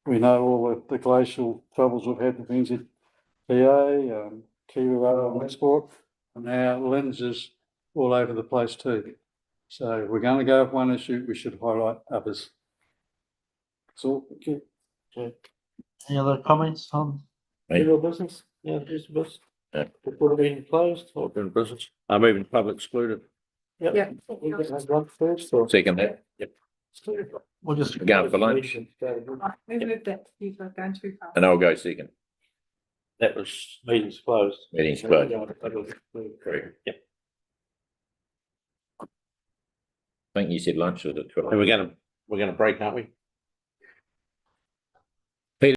we know all the glacial troubles we've had with NZTA, Kiwi Rail and Westport, and now Linz is all over the place too. So we're going to go with one issue, we should highlight others. That's all. Okay. Okay. Any other comments on Me. general business? Yeah, just business. Yeah. Before the meeting closed, or Doing business. I'm moving public excluded. yeah. Yeah. We can have one first, or Second that. Yep. we'll just. We're going for lunch. We moved it, you were going too far. And I'll go second. That was meetings closed. Meeting's closed. Correct. Yep. I think you said lunch was at 12. And we're gonna break, aren't we?